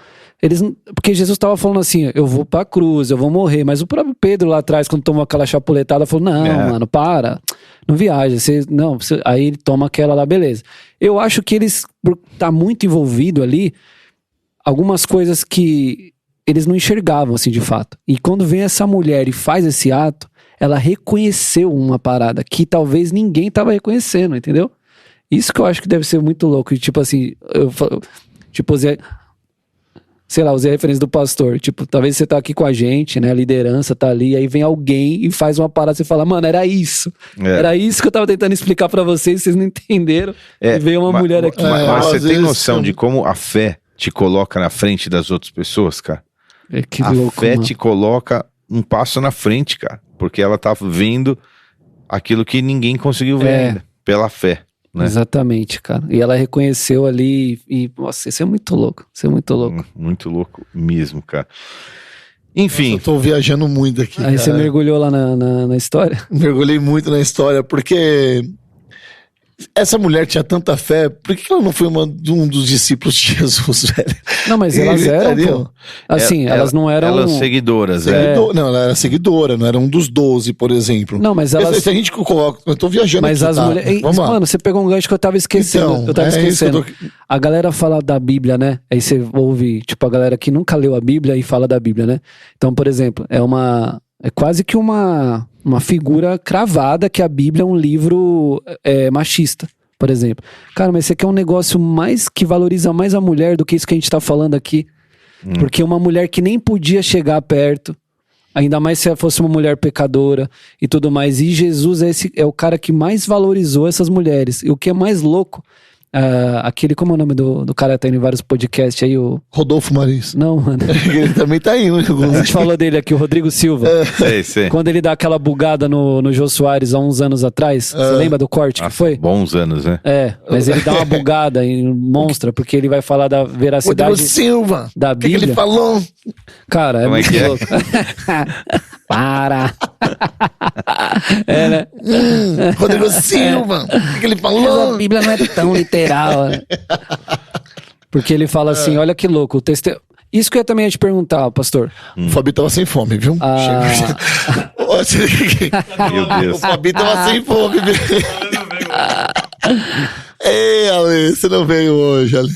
porque Jesus estava falando assim, eu vou pra cruz, eu vou morrer. Mas o próprio Pedro lá atrás, quando tomou aquela chapuletada, falou, não, mano, para. Não viaja. Aí ele toma aquela lá, beleza. Eu acho que eles, por tá muito envolvido ali, algumas coisas que eles não enxergavam, assim, de fato. E quando vem essa mulher e faz esse ato, ela reconheceu uma parada que talvez ninguém tava reconhecendo, entendeu? Isso que eu acho que deve ser muito louco. E, tipo assim, usei a referência do pastor. Tipo, talvez você tá aqui com a gente, né? A liderança tá ali, aí vem alguém e faz uma parada, você fala, mano, era isso. Era isso que eu tava tentando explicar pra vocês não entenderam. E veio uma mulher aqui. Mas você tem noção de como a fé te coloca na frente das outras pessoas, cara? A fé te coloca um passo na frente, cara. Porque ela tá vendo aquilo que ninguém conseguiu ver ainda. Pela fé, né? Exatamente, cara. E ela reconheceu ali e nossa, isso é muito louco. Isso é muito louco. Muito louco mesmo, cara. Enfim. Nossa, eu tô viajando muito aqui, aí cara. Você mergulhou lá na história? Mergulhei muito na história, porque essa mulher tinha tanta fé, por que ela não foi um dos discípulos de Jesus, velho? Não, mas elas eram, pô. Assim, elas não eram... Elas seguidoras, Não, ela era seguidora, não era um dos 12, por exemplo. Não, mas elas... Se a gente coloca... Eu tô viajando mas aqui, as tá? mulheres... Mano, você pegou um gancho que eu tava esquecendo. Então, eu tava esquecendo. Isso que eu tô... A galera fala da Bíblia, né? Aí você ouve, tipo, a galera que nunca leu a Bíblia e fala da Bíblia, né? Então, por exemplo, é quase que uma figura cravada que a Bíblia é um livro machista, por exemplo. Cara, mas você quer um negócio mais que valoriza mais a mulher do que isso que a gente tá falando aqui? Porque uma mulher que nem podia chegar perto, ainda mais se ela fosse uma mulher pecadora e tudo mais. E Jesus é o cara que mais valorizou essas mulheres. E o que é mais louco, aquele, como é o nome do cara que tá indo em vários podcasts aí, o... Rodolfo Maris. Não, mano. Ele também tá indo. A gente falou dele aqui, o Rodrigo Silva. Sei. Quando ele dá aquela bugada no Jô Soares há uns anos atrás, você lembra do corte que foi? Bons anos, né? Mas ele dá uma bugada e monstra, porque ele vai falar da veracidade Rodrigo Silva. da Bíblia. O que ele falou? Cara, Como é muito que é? louco. Para! Né? Rodrigo Silva. O que ele Mas falou? a Bíblia não é tão literal. Né? Porque ele fala assim, olha que louco, isso que eu também ia te perguntar, pastor. O Fabi tava sem fome, viu? Meu Deus. O Fabi tava sem fome, viu? Ei, Ale, você não veio hoje, Ale.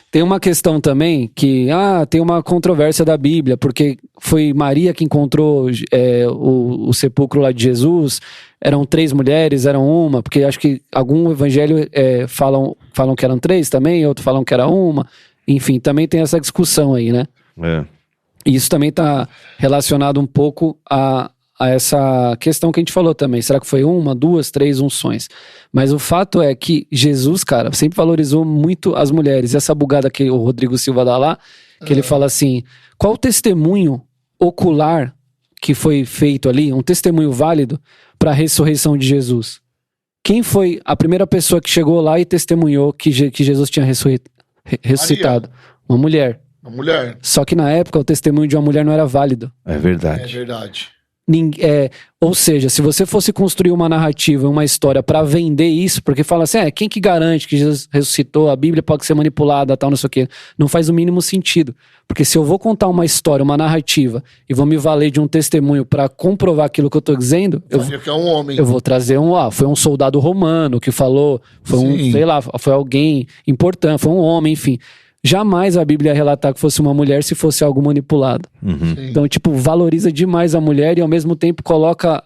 Tem uma questão também que, tem uma controvérsia da Bíblia, porque foi Maria que encontrou o sepulcro lá de Jesus, eram 3 mulheres, eram uma, porque acho que algum evangelho falam que eram 3 também, outros falam que era uma, enfim, também tem essa discussão aí, né? E isso também está relacionado um pouco a essa questão que a gente falou também. Será que foi 1, 2, 3 unções? Mas o fato é que Jesus, cara, sempre valorizou muito as mulheres. E essa bugada que o Rodrigo Silva dá lá, que ele fala assim, qual o testemunho ocular que foi feito ali, um testemunho válido para a ressurreição de Jesus? Quem foi a primeira pessoa que chegou lá e testemunhou que Jesus tinha ressuscitado? Uma mulher. Uma mulher. Só que na época o testemunho de uma mulher não era válido. É verdade. É verdade. Ou seja, se você fosse construir uma narrativa, uma história pra vender isso, porque fala assim, quem que garante que Jesus ressuscitou, a Bíblia pode ser manipulada, tal, não sei o quê, não faz o mínimo sentido, porque se eu vou contar uma história, uma narrativa, e vou me valer de um testemunho pra comprovar aquilo que eu tô dizendo, Que é um homem. eu vou trazer foi um soldado romano que falou, foi sei lá, foi alguém importante, foi um homem, enfim. Jamais a Bíblia ia relatar que fosse uma mulher se fosse algo manipulado. Então, tipo, valoriza demais a mulher e ao mesmo tempo coloca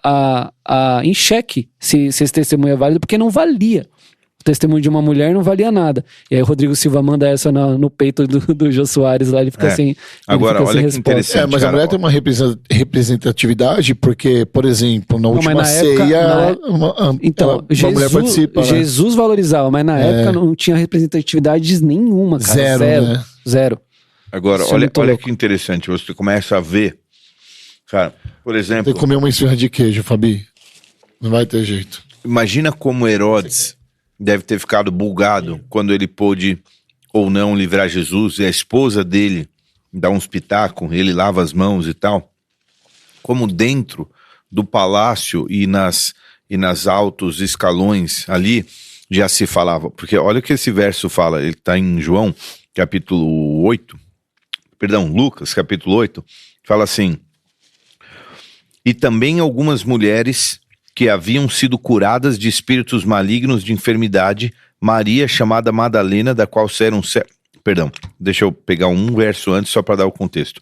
em xeque se esse testemunho é válido, porque não valia. O testemunho de uma mulher não valia nada. E aí o Rodrigo Silva manda essa no peito do Jô Soares lá, ele fica assim. Agora, olha que interessante. Mas a mulher tem uma representatividade, porque, por exemplo, na última ceia, uma mulher participa. Jesus valorizava, mas na época não tinha representatividade nenhuma, cara. Zero, né? Zero. Agora, olha que interessante, você começa a ver, cara, por exemplo... Tem que comer uma esfirra de queijo, Fabi. Não vai ter jeito. Imagina como Herodes deve ter ficado bugado quando ele pôde ou não livrar Jesus, e a esposa dele dá uns pitacos, ele lava as mãos e tal. Como dentro do palácio e nas altos escalões ali já se falava. Porque olha o que esse verso fala, ele está em João, capítulo 8, Lucas, capítulo 8, fala assim: e também algumas mulheres que haviam sido curadas de espíritos malignos de enfermidade, Maria, chamada Madalena, da qual saíram... deixa eu pegar um verso antes só para dar o contexto.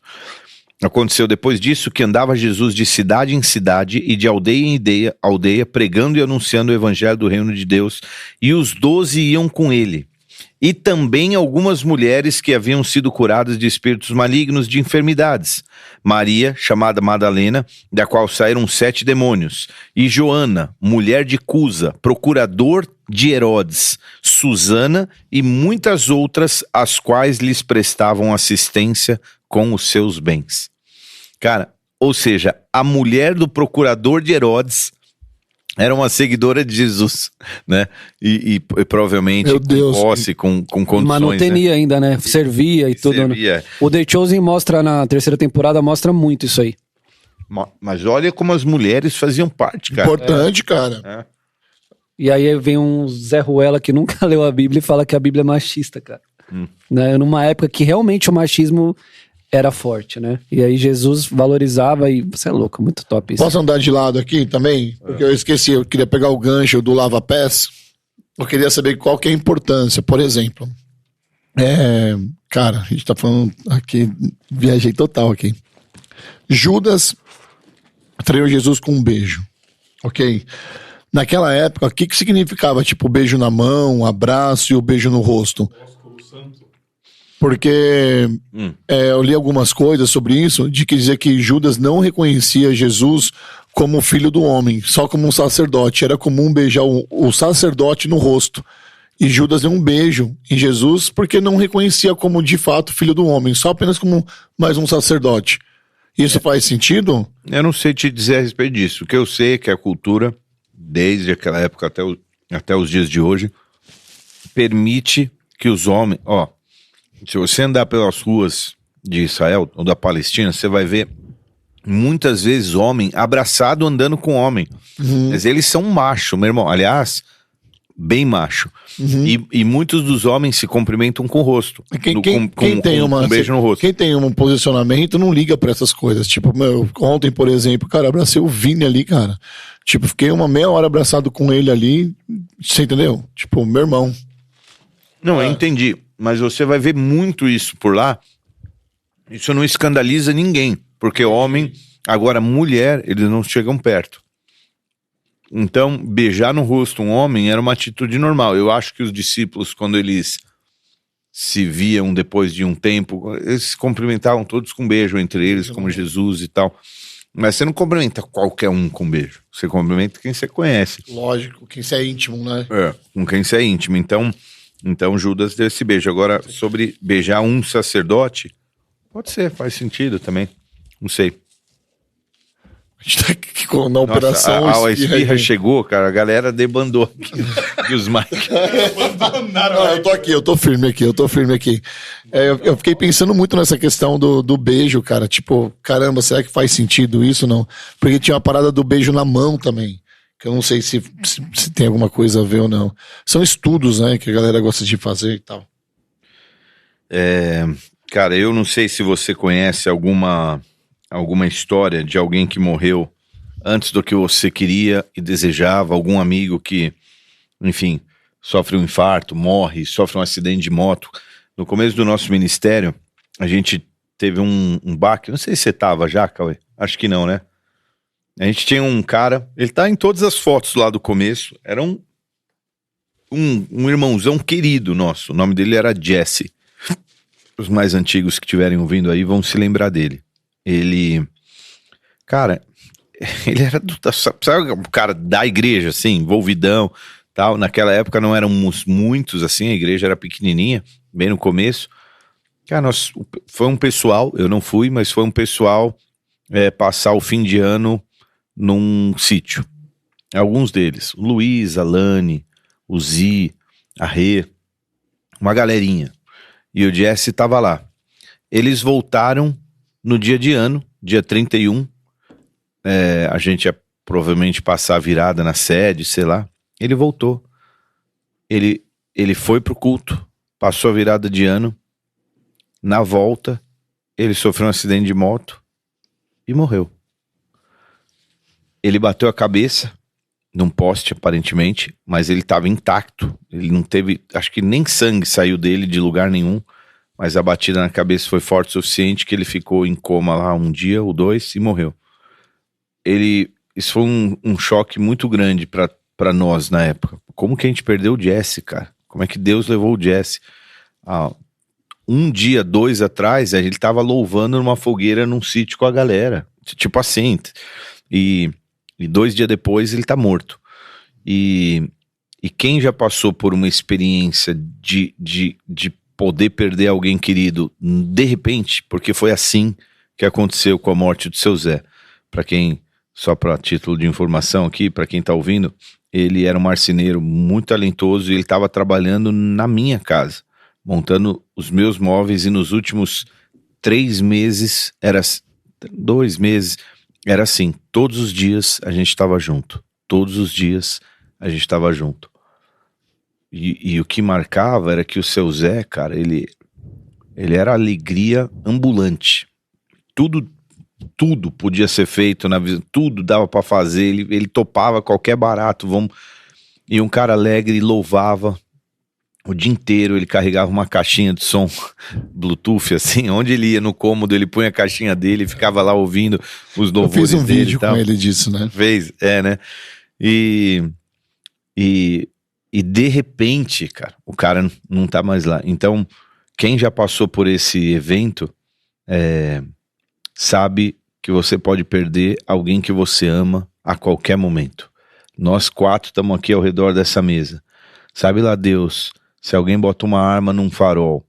Aconteceu depois disso que andava Jesus de cidade em cidade e de aldeia em aldeia, pregando e anunciando o evangelho do reino de Deus, e os 12 iam com ele. E também algumas mulheres que haviam sido curadas de espíritos malignos de enfermidades. Maria, chamada Madalena, da qual saíram 7 demônios. E Joana, mulher de Cusa, procurador de Herodes. Susana e muitas outras, as quais lhes prestavam assistência com os seus bens. Cara, ou seja, a mulher do procurador de Herodes era uma seguidora de Jesus, né? E provavelmente com posse, com condições. Manutenia, né? Ainda, né? Servia e tudo. Servia. Né? O The Chosen mostra na 3ª temporada, mostra muito isso aí. Mas olha como as mulheres faziam parte, cara. Importante, cara. E aí vem um Zé Ruela que nunca leu a Bíblia e fala que a Bíblia é machista, cara. Né? Numa época que realmente o machismo era forte, né? E aí Jesus valorizava e... Você é louco, muito top isso. Posso andar de lado aqui também? Porque eu esqueci, eu queria pegar o gancho do lava-pés. Eu queria saber qual que é a importância. Por exemplo, cara, a gente tá falando aqui, viajei total aqui. Judas traiu Jesus com um beijo, ok? Naquela época, o que significava, tipo, o beijo na mão, o abraço e o beijo no rosto? Porque eu li algumas coisas sobre isso, de que dizia que Judas não reconhecia Jesus como filho do homem, só como um sacerdote. Era comum beijar o sacerdote no rosto. E Judas deu um beijo em Jesus porque não reconhecia como, de fato, filho do homem, só apenas como mais um sacerdote. Isso faz sentido? Eu não sei te dizer a respeito disso. O que eu sei é que a cultura, desde aquela época até os dias de hoje, permite que os homens... Se você andar pelas ruas de Israel ou da Palestina, você vai ver muitas vezes homem abraçado andando com homem. Mas eles são macho, meu irmão. Aliás, bem macho. E muitos dos homens se cumprimentam com o rosto. Quem tem um beijo no rosto. Quem tem um posicionamento não liga pra essas coisas. Tipo, ontem, por exemplo, cara, abracei o Vini ali, cara. Tipo, fiquei uma meia hora abraçado com ele ali. Você entendeu? Tipo, meu irmão. Não, eu entendi. Mas você vai ver muito isso por lá. Isso não escandaliza ninguém. Porque homem, agora mulher, eles não chegam perto. Então, beijar no rosto um homem era uma atitude normal. Eu acho que os discípulos, quando eles se viam depois de um tempo, eles se cumprimentavam todos com beijo entre eles, como Jesus e tal. Mas você não cumprimenta qualquer um com beijo. Você cumprimenta quem você conhece. Lógico, quem você é íntimo, né? Com quem você é íntimo. Então Judas deu esse beijo. Agora, sobre beijar um sacerdote, pode ser, faz sentido também. Não sei. A gente tá aqui na operação. A esfirra chegou, cara, a galera debandou aqui. E os Mike. Eu tô firme aqui. Eu fiquei pensando muito nessa questão do beijo, cara. Tipo, caramba, será que faz sentido isso? Não. Porque tinha uma parada do beijo na mão também. Que eu não sei se tem alguma coisa a ver ou não. São estudos, né, que a galera gosta de fazer e tal. Cara, eu não sei se você conhece alguma história de alguém que morreu antes do que você queria e desejava, algum amigo que, enfim, sofre um infarto, morre, sofre um acidente de moto. No começo do nosso ministério, a gente teve um baque, não sei se você tava já, Cauê, acho que não, né? A gente tinha um cara, ele tá em todas as fotos lá do começo, era um irmãozão querido nosso, o nome dele era Jesse. Os mais antigos que estiverem ouvindo aí vão se lembrar dele. Ele era sabe o cara da igreja, assim, envolvidão, tal. Naquela época não éramos muitos, assim, a igreja era pequenininha, bem no começo. Cara, foi um pessoal, eu não fui, mas foi um pessoal passar o fim de ano num sítio. Alguns deles, o Luiz, a Lani, o Zi, a Rê, uma galerinha. E o Jesse tava lá. Eles voltaram no dia de ano, dia 31. A gente ia provavelmente passar a virada na sede, sei lá. Ele voltou. Ele foi pro culto, passou a virada de ano. Na volta, ele sofreu um acidente de moto e morreu. Ele bateu a cabeça num poste, aparentemente, mas ele estava intacto. Ele não teve, acho que nem sangue saiu dele de lugar nenhum, mas a batida na cabeça foi forte o suficiente que ele ficou em coma lá um dia ou dois e morreu. Isso foi um choque muito grande para nós na época. Como que a gente perdeu o Jesse, cara? Como é que Deus levou o Jesse? Um dia, 2 atrás, ele estava louvando numa fogueira num sítio com a galera. Tipo assim. E 2 dias depois ele tá morto. E quem já passou por uma experiência de poder perder alguém querido de repente, porque foi assim que aconteceu com a morte do seu Zé. Para quem, só para título de informação aqui, para quem tá ouvindo, ele era um marceneiro muito talentoso e ele estava trabalhando na minha casa, montando os meus móveis, e nos últimos 3 meses, 2 meses, era assim, todos os dias a gente estava junto, todos os dias a gente tava junto. E o que marcava era que o seu Zé, cara, ele era alegria ambulante. Tudo podia ser feito na vida, tudo dava pra fazer, ele topava qualquer barato, e um cara alegre, louvava o dia inteiro, ele carregava uma caixinha de som Bluetooth, assim, onde ele ia no cômodo, ele punha a caixinha dele e ficava lá ouvindo os louvores dele. Eu fiz um vídeo com ele disso, né? Fez, né? E de repente, cara, o cara não tá mais lá. Então, quem já passou por esse evento, sabe que você pode perder alguém que você ama a qualquer momento. Nós 4 estamos aqui ao redor dessa mesa. Sabe lá Deus, se alguém bota uma arma num farol,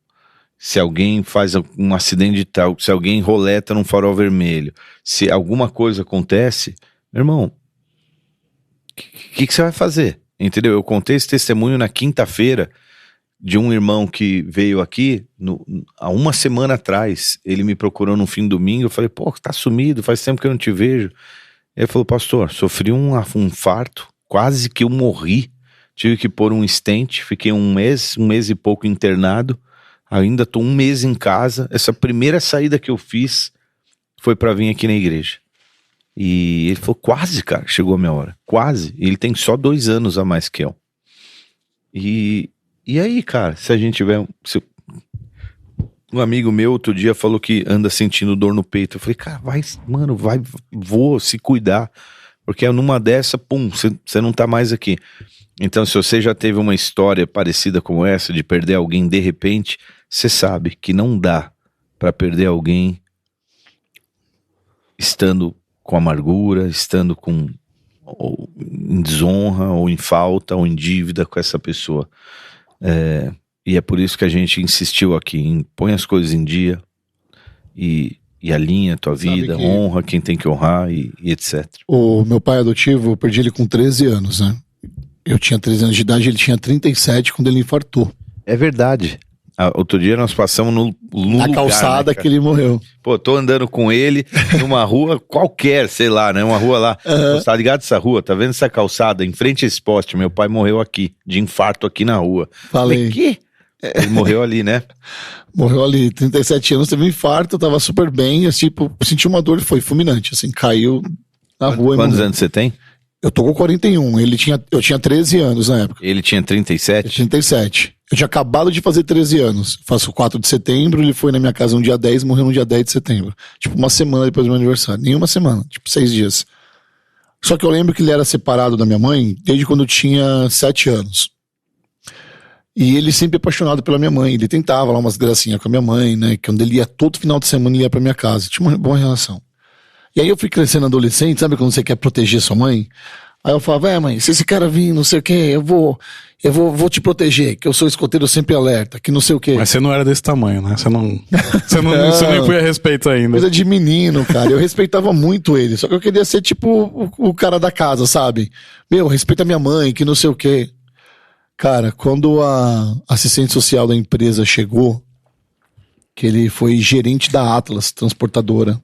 se alguém faz um acidente de tal, se alguém roleta num farol vermelho, se alguma coisa acontece, meu irmão, o que você vai fazer? Entendeu? Eu contei esse testemunho na quinta-feira de um irmão que veio aqui há uma semana atrás. Ele me procurou no fim do domingo. Eu falei, pô, tá sumido, faz tempo que eu não te vejo. Ele falou, pastor, sofri um infarto, quase que eu morri. Tive que pôr um stent, fiquei um mês e pouco internado. Ainda tô 1 mês em casa. Essa primeira saída que eu fiz foi pra vir aqui na igreja. E ele falou, quase, cara, chegou a minha hora. Quase. Ele tem só 2 anos a mais que eu. E aí, cara, se a gente tiver... Um amigo meu outro dia falou que anda sentindo dor no peito. Eu falei, cara, vou se cuidar. Porque numa dessa, pum, você não tá mais aqui. Então, se você já teve uma história parecida como essa, de perder alguém de repente, você sabe que não dá pra perder alguém estando com amargura, estando em desonra, ou em falta, ou em dívida com essa pessoa. E é por isso que a gente insistiu aqui em põe as coisas em dia e alinha a tua vida, honra quem tem que honrar e etc. O meu pai adotivo, eu perdi ele com 13 anos, né? Eu tinha 13 anos de idade, ele tinha 37 quando ele infartou. É verdade. Outro dia nós passamos no na lugar, calçada, né, que ele morreu. Pô, tô andando com ele numa rua qualquer, sei lá, né? Uma rua lá. Você tá ligado essa rua? Tá vendo essa calçada? Em frente a esse poste, meu pai morreu aqui, de infarto aqui na rua. Falei. Que? Ele morreu ali, né? Morreu ali, 37 anos, teve um infarto, tava super bem, assim, tipo, sentiu uma dor, foi fulminante, assim, caiu na rua. Quantos anos você tem? Eu tô com 41, eu tinha 13 anos na época. Ele tinha 37? Eu tinha 37. Eu tinha acabado de fazer 13 anos. Faço 4 de setembro, ele foi na minha casa no dia 10, morreu no dia 10 de setembro. Tipo, uma semana depois do meu aniversário. Nenhuma semana, tipo 6 dias. Só que eu lembro que ele era separado da minha mãe desde quando eu tinha 7 anos. E ele sempre apaixonado pela minha mãe. Ele tentava lá umas gracinhas com a minha mãe, né? Que quando ele ia todo final de semana, ele ia pra minha casa. Tinha uma boa relação. E aí eu fui crescendo adolescente, sabe quando você quer proteger sua mãe? Aí eu falava, mãe, se esse cara vir, não sei o quê, eu vou te proteger, que eu sou escoteiro sempre alerta, que não sei o quê. Mas você não era desse tamanho, né? Você nem foi a respeito ainda. Coisa de menino, cara. Eu respeitava muito ele, só que eu queria ser tipo o cara da casa, sabe? Respeita minha mãe, que não sei o quê. Cara, quando a assistente social da empresa chegou, que ele foi gerente da Atlas, transportadora.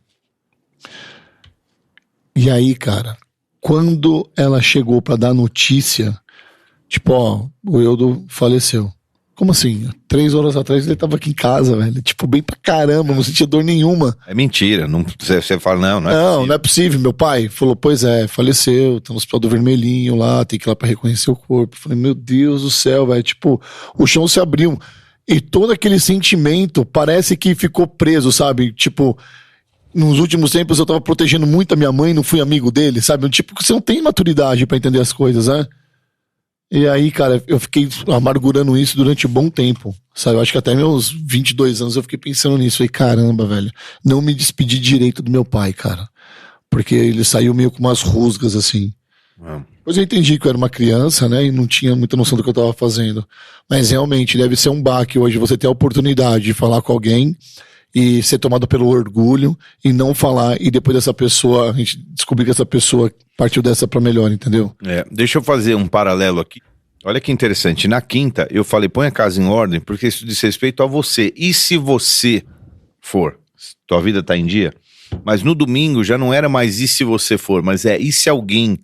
E aí, cara, quando ela chegou pra dar notícia, tipo, o Eudo faleceu. Como assim? 3 horas atrás ele tava aqui em casa, velho. Tipo, bem pra caramba, não sentia dor nenhuma. É mentira. Você fala, não é possível. Não é possível. Meu pai falou, pois é, faleceu, tá no hospital do Vermelhinho lá, tem que ir lá pra reconhecer o corpo. Eu falei, meu Deus do céu, velho. Tipo, o chão se abriu. E todo aquele sentimento parece que ficou preso, sabe? Tipo, nos últimos tempos eu tava protegendo muito a minha mãe, não fui amigo dele, sabe? Tipo, você não tem maturidade pra entender as coisas, né? E aí, cara, eu fiquei amargurando isso durante um bom tempo, sabe? Eu acho que até meus 22 anos eu fiquei pensando nisso. Falei, caramba, velho, não me despedi direito do meu pai, cara. Porque ele saiu meio com umas rusgas, assim. Depois eu entendi que eu era uma criança, né? E não tinha muita noção do que eu tava fazendo. Mas realmente, deve ser um baque hoje você ter a oportunidade de falar com alguém e ser tomado pelo orgulho e não falar, e depois dessa pessoa, a gente descobrir que essa pessoa partiu dessa pra melhor, entendeu? Deixa eu fazer um paralelo aqui. Olha que interessante, na quinta eu falei, põe a casa em ordem, porque isso diz respeito a você. E se você for? Tua vida tá em dia? Mas no domingo já não era mais e se você for, mas e se alguém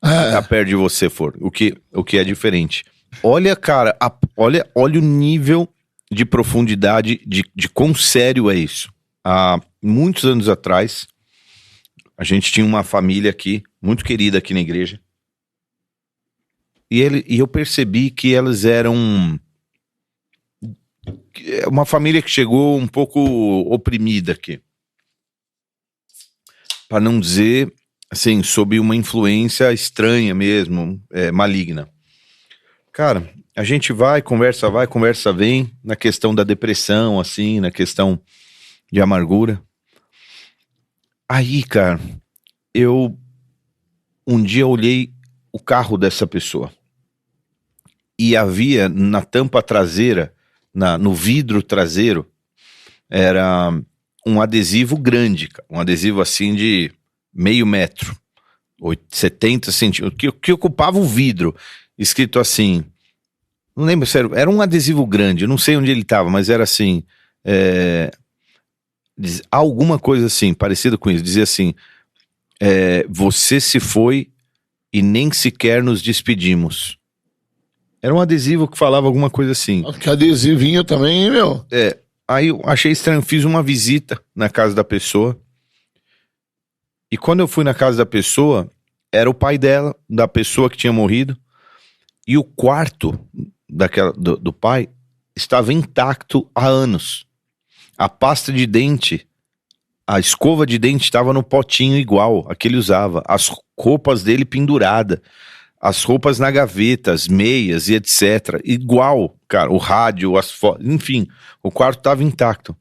tá perto de você for, o que é diferente. Olha, cara, olha o nível de profundidade de quão sério é isso. Há muitos anos atrás, a gente tinha uma família aqui, muito querida aqui na igreja, e eu percebi que elas eram uma família que chegou um pouco oprimida aqui. Para não dizer, assim, sob uma influência estranha mesmo, maligna. Cara, a gente vai, conversa vem, na questão da depressão, assim, na questão de amargura. Aí, cara, um dia olhei o carro dessa pessoa e havia na tampa traseira, no vidro traseiro, era um adesivo grande, um adesivo assim de meio metro, 70 centímetros, que ocupava o vidro, escrito assim, não lembro se era um adesivo grande, eu não sei onde ele estava, mas era assim, alguma coisa assim, parecida com isso, dizia assim, você se foi e nem sequer nos despedimos. Era um adesivo que falava alguma coisa assim. Que adesivinho também, hein, meu? Aí eu achei estranho, fiz uma visita na casa da pessoa. E quando eu fui na casa da pessoa, era o pai dela, da pessoa que tinha morrido. E o quarto do pai estava intacto há anos. A pasta de dente, a escova de dente estava no potinho igual a que ele usava. As roupas dele penduradas. As roupas na gaveta, as meias e etc. Igual, cara, o rádio, as fotos, enfim, o quarto estava intacto.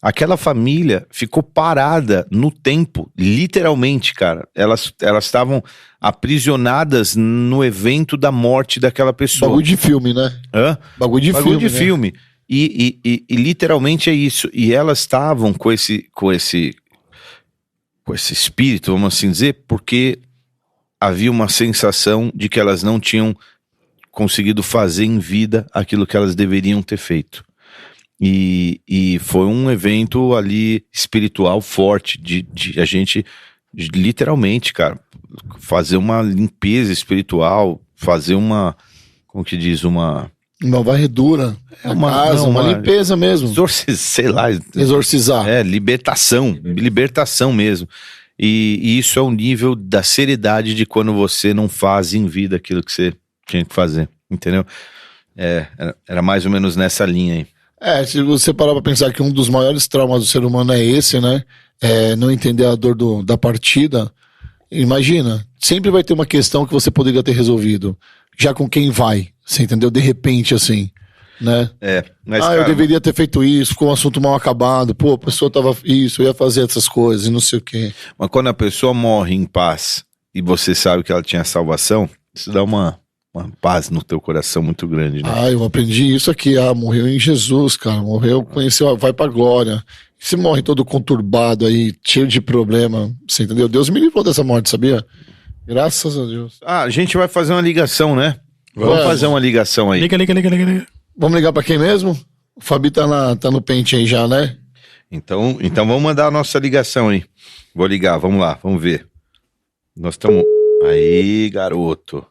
Aquela família ficou parada no tempo, literalmente, cara. Elas estavam aprisionadas no evento da morte daquela pessoa. Bagulho de filme, né? Hã? Bagulho de filme. E literalmente é isso. E elas estavam com esse espírito, vamos assim dizer, porque havia uma sensação de que elas não tinham conseguido fazer em vida aquilo que elas deveriam ter feito. E foi um evento ali espiritual forte, de a gente, literalmente, cara, fazer uma limpeza espiritual, fazer uma, como que diz, uma varredura, uma limpeza mesmo. Sei lá. Exorcizar. Libertação mesmo. E isso é o nível da seriedade de quando você não faz em vida aquilo que você tinha que fazer, entendeu? Era mais ou menos nessa linha aí. Se você parar pra pensar que um dos maiores traumas do ser humano é esse, né? Não entender a dor da partida. Imagina, sempre vai ter uma questão que você poderia ter resolvido. Já com quem vai, você entendeu? De repente, assim, né? Mas, cara, eu deveria ter feito isso, ficou um assunto mal acabado. Pô, a pessoa tava isso, eu ia fazer essas coisas e não sei o quê. Mas quando a pessoa morre em paz e você sabe que ela tinha salvação, isso dá uma paz no teu coração muito grande, né? Eu aprendi isso aqui, morreu em Jesus, cara, morreu, conheceu, vai pra glória. Se morre todo conturbado aí, cheio de problema, você entendeu? Deus me livrou dessa morte, sabia? Graças a Deus. A gente vai fazer uma ligação, né? Vamos fazer uma ligação aí. Liga. Vamos ligar pra quem mesmo? O Fabi tá no pente aí já, né? Então vamos mandar a nossa ligação aí. Vou ligar, vamos lá, vamos ver. Nós estamos... Aí, garoto.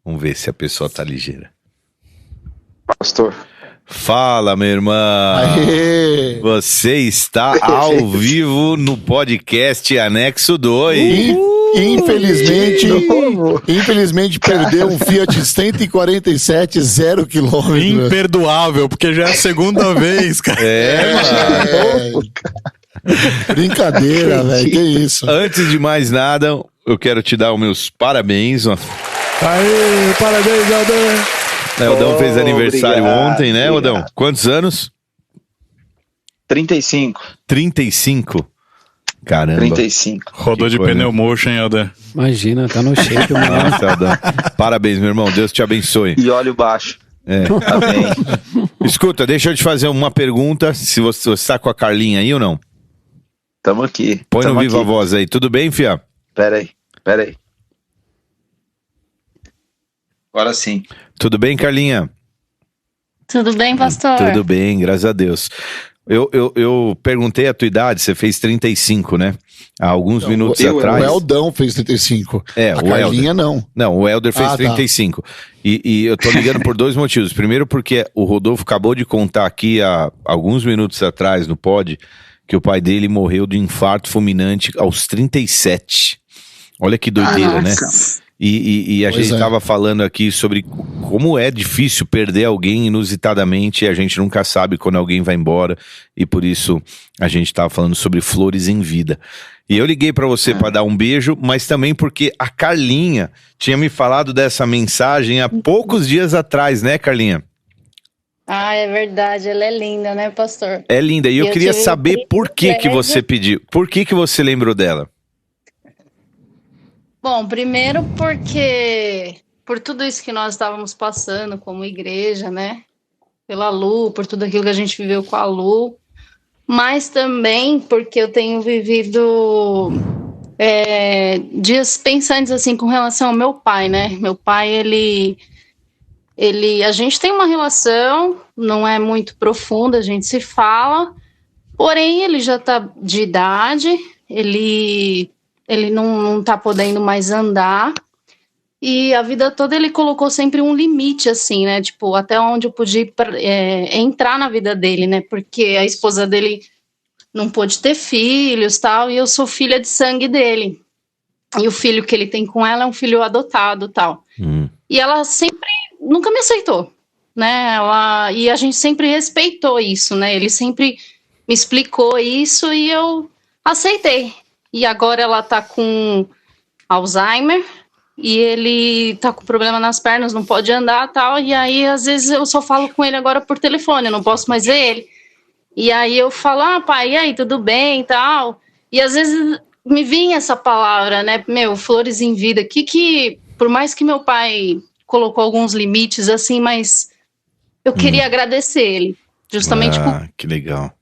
Vamos ver se a pessoa tá ligeira. Pastor. Fala, meu irmão. Aê! Você está ao vivo no podcast Anexo 2. Infelizmente perdeu um Fiat 147 0 km. Imperdoável, porque já é a segunda vez, cara. Mano. Brincadeira, velho. Que isso. Antes de mais nada, eu quero te dar os meus parabéns. Aê, parabéns, Aldão. O Aldão fez aniversário ontem, né, Aldão? Quantos anos? 35. 35? Caramba. 35. Rodou de pneu motion, hein, Aldão? Imagina, tá no shape, mano. Nossa, Aldão. Parabéns, meu irmão. Deus te abençoe. E óleo baixo. Amém. Escuta, deixa eu te fazer uma pergunta. Se você está com a Carlinha aí ou não? Tamo aqui. Põe no Viva Voz aí. Tudo bem, fia? Pera aí. Agora sim. Tudo bem, Carlinha? Tudo bem, pastor? Tudo bem, graças a Deus. Eu perguntei a tua idade, você fez 35, né? Há alguns minutos atrás. O Eldão fez 35. A Carlinha não. Não, o Helder fez 35. Tá. E eu tô ligando por dois motivos. Primeiro porque o Rodolfo acabou de contar aqui há alguns minutos atrás no pod que o pai dele morreu de infarto fulminante aos 37. Olha que doideira, né? E a gente estava falando aqui sobre como é difícil perder alguém inusitadamente, e a gente nunca sabe quando alguém vai embora, e por isso a gente estava falando sobre flores em vida. E eu liguei para você para dar um beijo, mas também porque a Carlinha tinha me falado dessa mensagem há poucos dias atrás, né, Carlinha? Ah, é verdade, ela é linda, né, pastor? É linda, e eu queria saber por que você pediu, por que você lembrou dela? Bom, primeiro porque por tudo isso que nós estávamos passando como igreja, né? Pela Lu, por tudo aquilo que a gente viveu com a Lu, mas também porque eu tenho vivido dias pensantes assim com relação ao meu pai, né? Meu pai, a gente tem uma relação, não é muito profunda, a gente se fala, porém ele já tá de idade, ele não tá podendo mais andar, e a vida toda ele colocou sempre um limite, assim, né, tipo, até onde eu podia entrar na vida dele, né, porque a esposa dele não pôde ter filhos, tal, e eu sou filha de sangue dele, e o filho que ele tem com ela é um filho adotado, tal, e ela sempre, nunca me aceitou, né, e a gente sempre respeitou isso, né, ele sempre me explicou isso e eu aceitei. E agora ela tá com Alzheimer e ele tá com problema nas pernas, não pode andar e tal. E aí, às vezes, eu só falo com ele agora por telefone, eu não posso mais ver ele. E aí eu falo, pai, e aí, tudo bem e tal? E às vezes me vinha essa palavra, né? Flores em vida. Que por mais que meu pai colocou alguns limites, assim, mas eu queria agradecer ele. Justamente que legal.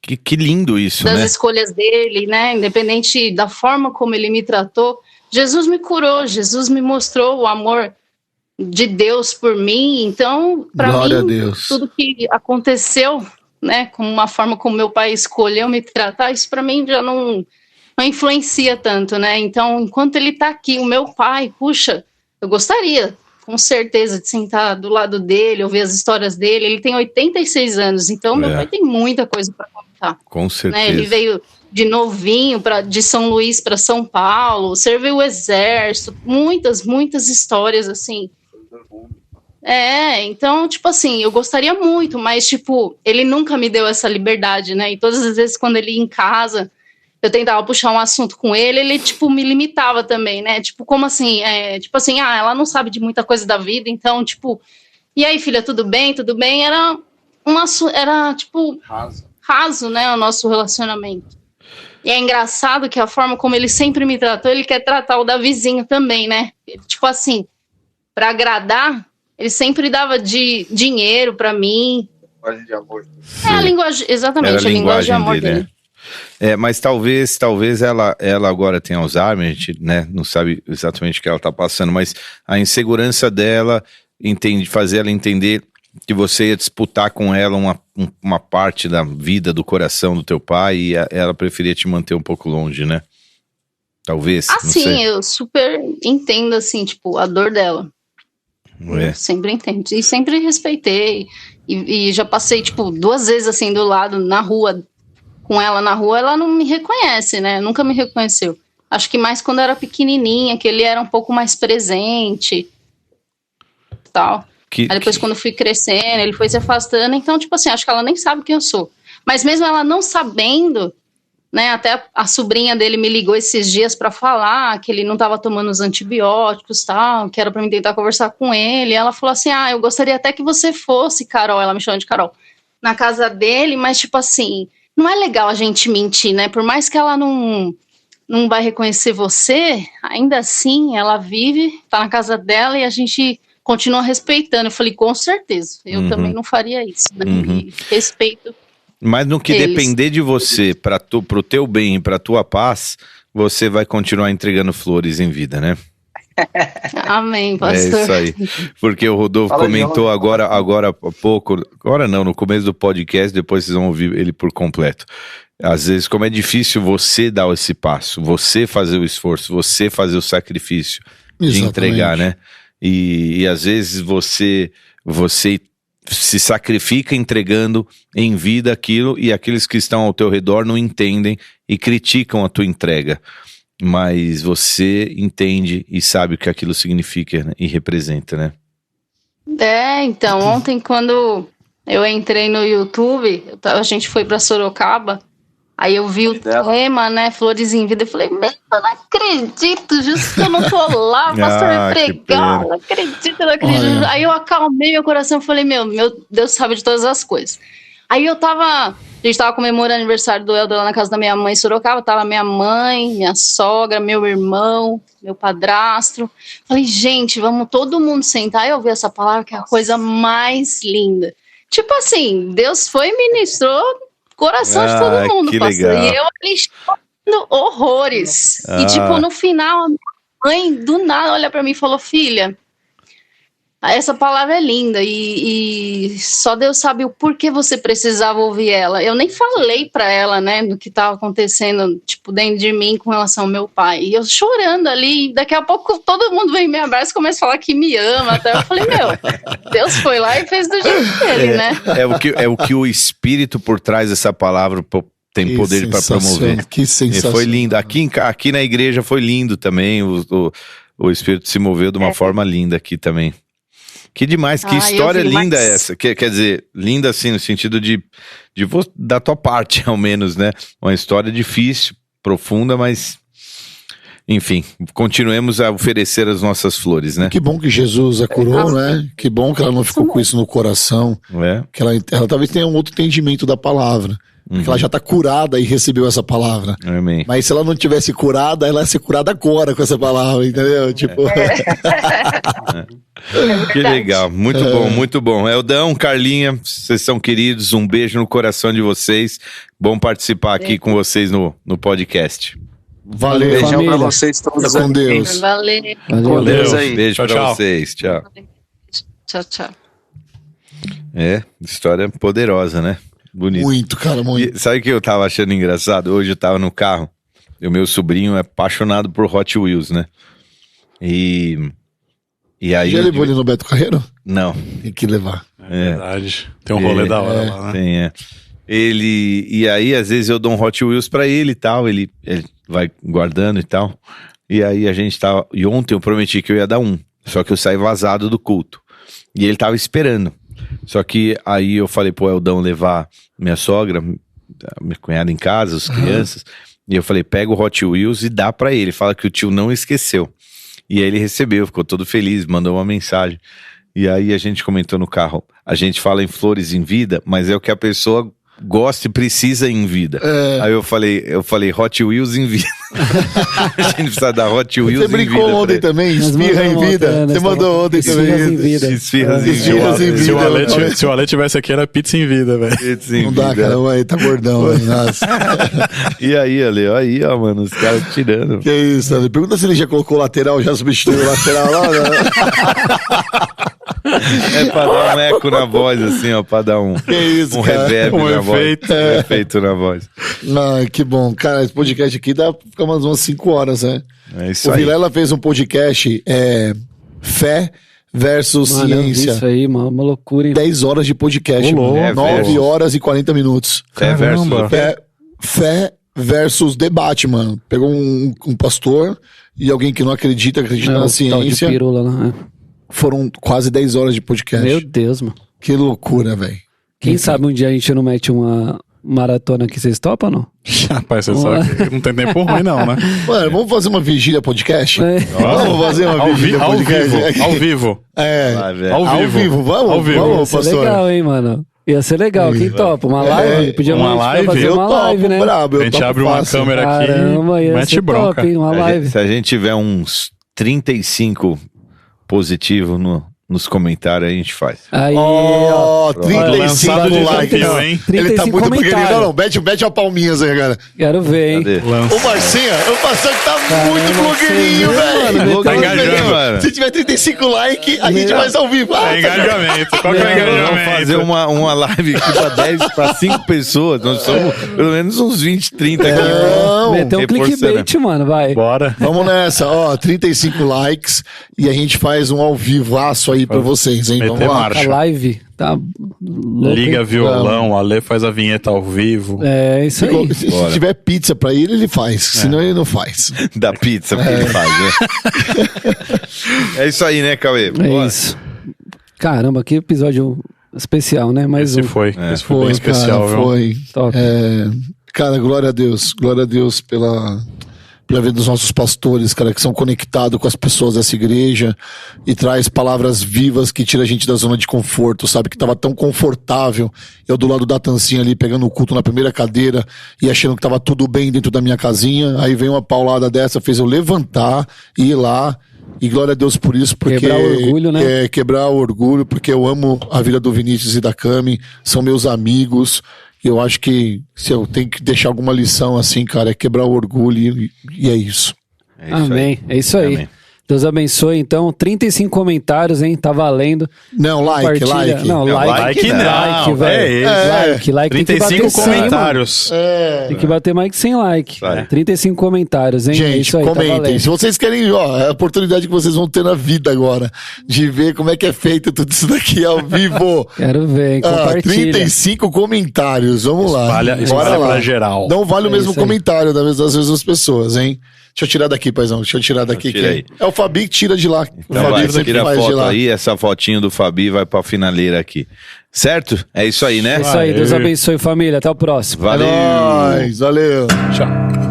Que lindo isso, das né? Das escolhas dele, né? Independente da forma como ele me tratou. Jesus me curou, Jesus me mostrou o amor de Deus por mim. Então, para mim, tudo que aconteceu, né? Com uma forma como meu pai escolheu me tratar, isso para mim já não influencia tanto, né? Então, enquanto ele tá aqui, o meu pai, puxa, eu gostaria, com certeza, de sentar do lado dele, ouvir as histórias dele. Ele tem 86 anos, então meu pai tem muita coisa para contar. Com certeza. Né? Ele veio de novinho de São Luís para São Paulo, serviu o exército, muitas histórias, assim. Então, tipo assim, eu gostaria muito, mas, tipo, ele nunca me deu essa liberdade, né? E todas as vezes quando ele ia em casa, eu tentava puxar um assunto com ele, tipo, me limitava também, né? Tipo, como assim? Tipo assim, ela não sabe de muita coisa da vida, então, tipo, e aí, filha, tudo bem? Tudo bem? Era tipo, raso, né, o nosso relacionamento. E é engraçado que a forma como ele sempre me tratou, ele quer tratar o da vizinho também, né? Tipo assim, pra agradar, ele sempre dava dinheiro pra mim. Linguagem de amor. A linguagem, exatamente, a linguagem de amor dele. Mas talvez ela agora tenha Alzheimer, a gente, né, não sabe exatamente o que ela tá passando, mas a insegurança dela fazer ela entender que você ia disputar com ela uma parte da vida, do coração do teu pai, e ela preferia te manter um pouco longe, né? Talvez. Sim, eu super entendo, assim, tipo, a dor dela. Eu sempre entendo. E sempre respeitei. E já passei, tipo, 2 vezes, assim, do lado, na rua, com ela na rua, ela não me reconhece, né? Nunca me reconheceu. Acho que mais quando eu era pequenininha, que ele era um pouco mais presente, tal. Aí depois quando eu fui crescendo, ele foi se afastando, então, tipo assim, acho que ela nem sabe quem eu sou. Mas mesmo ela não sabendo, né, até a sobrinha dele me ligou esses dias pra falar que ele não tava tomando os antibióticos, tal, que era pra mim tentar conversar com ele, e ela falou assim, eu gostaria até que você fosse, Carol, ela me chama de Carol, na casa dele, mas tipo assim, não é legal a gente mentir, né, por mais que ela não vai reconhecer você, ainda assim, ela vive, tá na casa dela e a gente continua respeitando. Eu falei, com certeza, eu também não faria isso, né? E respeito. Mas no que depender de você, pro teu bem e pra tua paz, você vai continuar entregando flores em vida, né? Amém, pastor. É isso aí. Porque o Rodolfo Fala, comentou João. agora há pouco, agora não, no começo do podcast, depois vocês vão ouvir ele por completo. Às vezes, como é difícil você dar esse passo, você fazer o esforço, você fazer o sacrifício de Exatamente. entregar, né? E às vezes você se sacrifica entregando em vida aquilo e aqueles que estão ao teu redor não entendem e criticam a tua entrega. Mas você entende e sabe o que aquilo significa, né? E representa, né? Então, ontem quando eu entrei no YouTube, a gente foi pra Sorocaba, aí eu vi o tema, né, Flores em Vida, eu falei, meu, eu não acredito, justo que eu não tô lá, pastor Ah, vai que pregar, pena. não acredito, não acredito. Olha. Aí eu acalmei meu coração e falei, meu Deus sabe de todas as coisas. Aí a gente tava comemorando o aniversário do Helder lá na casa da minha mãe em Sorocaba, tava minha mãe, minha sogra, meu irmão, meu padrasto. Falei, gente, vamos todo mundo sentar e ouvir essa palavra que é a coisa mais linda. Tipo assim, Deus foi e ministrou o coração de todo mundo, que pastor. legal. E eu ali chorando horrores. E tipo, no final, a minha mãe do nada olha pra mim e falou, filha, essa palavra é linda e só Deus sabe o porquê você precisava ouvir ela. Eu nem falei pra ela, né, do que tava acontecendo, tipo, dentro de mim com relação ao meu pai. E eu chorando ali, daqui a pouco todo mundo vem me abraçar e começa a falar que me ama. Até eu falei, Deus foi lá e fez do jeito dele, né? É o que o espírito por trás dessa palavra tem Que poder para sensacional, promover. Que E sensacional. foi lindo. Aqui na igreja foi lindo também. O espírito se moveu de uma forma linda aqui também. Que demais, que Eu história vi, linda mas- é essa. Quer dizer, linda assim, no sentido da tua parte, ao menos, né? Uma história difícil, profunda, mas enfim, continuemos a oferecer as nossas flores, né? Que bom que Jesus a curou, né? Que bom que ela não ficou com isso no coração. É? Que ela talvez tenha um outro entendimento da palavra. Porque ela já está curada e recebeu essa palavra. Amém. Mas se ela não tivesse curada, ela ia ser curada agora com essa palavra, entendeu? Tipo, Que legal, muito bom, muito bom. Eldão, Carlinha, vocês são queridos, um beijo no coração de vocês. Bom participar aqui com vocês no podcast. valeu. Beijão família. pra vocês todos. Fica com aí. Deus. Valeu. Valeu. Deus aí. Beijo Tchau, pra tchau. vocês, tchau. Tchau, tchau. É, história poderosa, né? Bonito. Muito, cara, muito. E sabe o que eu tava achando engraçado? Hoje eu tava no carro, e o meu sobrinho é apaixonado por Hot Wheels, né? E aí... Já levou ele no Beto Carreiro? Não, Tem que levar. é. Verdade. Tem um rolê da hora lá, né? Tem, é. E aí, às vezes, eu dou um Hot Wheels pra ele e tal, ele vai guardando e tal. E aí a gente tava. E ontem eu prometi que eu ia dar um. Só que eu saí vazado do culto. E ele tava esperando. Só que aí eu falei pro Eldão levar minha sogra, minha cunhada em casa, as crianças. E eu falei, pega o Hot Wheels e dá pra ele. Fala que o tio não esqueceu. E aí ele recebeu, ficou todo feliz, mandou uma mensagem. E aí a gente comentou no carro, a gente fala em flores em vida, mas é o que a pessoa gosta e precisa em vida. Aí eu falei Hot Wheels em vida. A gente precisa dar Hot Wheels Você em vida. brincou ontem pra também? Nós Espirra em mandamos vida? ontem, né? Você Nós mandou ontem Esfirras também. em vida. Esfirras em Esfirras em vida. vida. Se o Ale tivesse aqui, era pizza em vida, velho. Esfirras em Não dá, vida. cara. Ué, tá gordão. Aí, nossa. E aí, Ale, aí, ó, mano, os caras tirando. Que isso, Ale? Pergunta se ele já colocou lateral, já substituiu o lateral lá. Né? É pra dar um eco na voz, assim, ó, pra dar um isso, cara? reverb Um na efeito. voz. Um efeito na voz. Ah, que bom. Cara, esse podcast aqui dá pra ficar umas 5 horas, né? É isso O aí. Vilela fez um podcast, Fé versus Mano, eu vi Ciência. isso aí, uma loucura, hein? 10 horas de podcast, Ô, louco. mano. É, 9 versus. horas e 40 minutos. Fé versus Caramba. Fé versus debate, mano. Pegou um pastor e alguém que não acredita É, na o tal de ciência. pirula lá. Foram quase 10 horas de É. podcast. Meu Deus, mano. Que loucura, velho. Quem sabe um dia a gente não mete uma maratona aqui, vocês topam, não? Rapaz, você sabe que não tem tempo ruim, não, né? Mano, vamos fazer uma vigília podcast? É. Vamos fazer uma vigília Ao podcast? vivo, ao vivo. É. Vai, velho. Ao Ao vivo. vivo, vamos, Ao vivo. Ia vamos, ser pastor. legal, hein, mano? Ia ser legal, quem topa? Uma live? Podíamos uma live, fazer Eu uma live, topo, né? brabo, A eu gente topo abre uma fácil. câmera Caramba, aqui, ia mete ser bronca. top, hein? Uma live. Se a gente tiver uns 35 positivo nos comentários, aí a gente faz. Aí, Ó, 35 Lançado de likes. desafio, hein? Ele tá 35 muito pequenininho. comentários. Não, mete uma palminhas aí, cara. Quero ver, hein? Cadê? Ô, Marcinha, eu passou que tá muito blogueirinho, você vê, velho. mano, tá engajando, mano. Se tiver 35 likes, a gente vai ao vivo. Ah, É engajamento. Qual que é o engajamento? Vamos fazer uma live aqui pra 5 pessoas. Nós somos pelo menos uns 20, 30 aqui. Não. Meteu um Reforçando. clickbait, mano, vai. Bora. Vamos nessa, ó, 35 likes e a gente faz um ao vivaço aí pra vocês, hein? Meter Vamos lá. marcha. A live tá louca, Liga hein? violão, o Ale faz a vinheta ao vivo. É, isso aí. Se tiver pizza pra ele faz. Senão ele não faz. Da pizza que ele faz, né? É isso aí, né, Cauê? É Bora. isso. Caramba, que episódio especial, né? Mais Esse um. foi. Esse foi bem especial, cara, viu? foi. Top. Cara, glória a Deus pela vida dos nossos pastores, cara, que são conectados com as pessoas dessa igreja e traz palavras vivas que tira a gente da zona de conforto, sabe? Que tava tão confortável, eu do lado da Tancinha ali, pegando o culto na primeira cadeira e achando que tava tudo bem dentro da minha casinha, aí vem uma paulada dessa, fez eu levantar e ir lá, e glória a Deus por isso, porque... Quebrar o orgulho, né? Quebrar o orgulho, porque eu amo a vida do Vinícius e da Cami, são meus amigos. Eu acho que se eu tenho que deixar alguma lição assim, cara, é quebrar o orgulho e é isso. É isso Amém. aí. É isso aí. Amém. Deus abençoe, então. 35 comentários, hein? Tá valendo. Não, like. Não, Não, like like não. não, Like, velho. Like tem que bater 35 100, comentários. mano. Tem que bater mais que 100 like. Vai. 35 comentários, hein? É Gente, isso aí, tá comentem. valendo. Se vocês querem, ó, é a oportunidade que vocês vão ter na vida agora de ver como é que é feito tudo isso daqui ao vivo. Quero ver, hein? Compartilha. 35 comentários, vamos lá. Espalha Bora lá. pra geral. Não vale o É mesmo isso aí. comentário das mesmas pessoas, hein? Deixa eu tirar daqui, paizão. Deixa eu tirar daqui. Tira que aí. é o Fabi que tira de lá. Então o Fabi vai, sempre tira a faz de foto lá. aí, essa fotinho do Fabi vai pra finaleira aqui. Certo? É isso aí, né? É isso aí, Deus abençoe, família. Até o próximo. Valeu! É nóis, valeu. Tchau.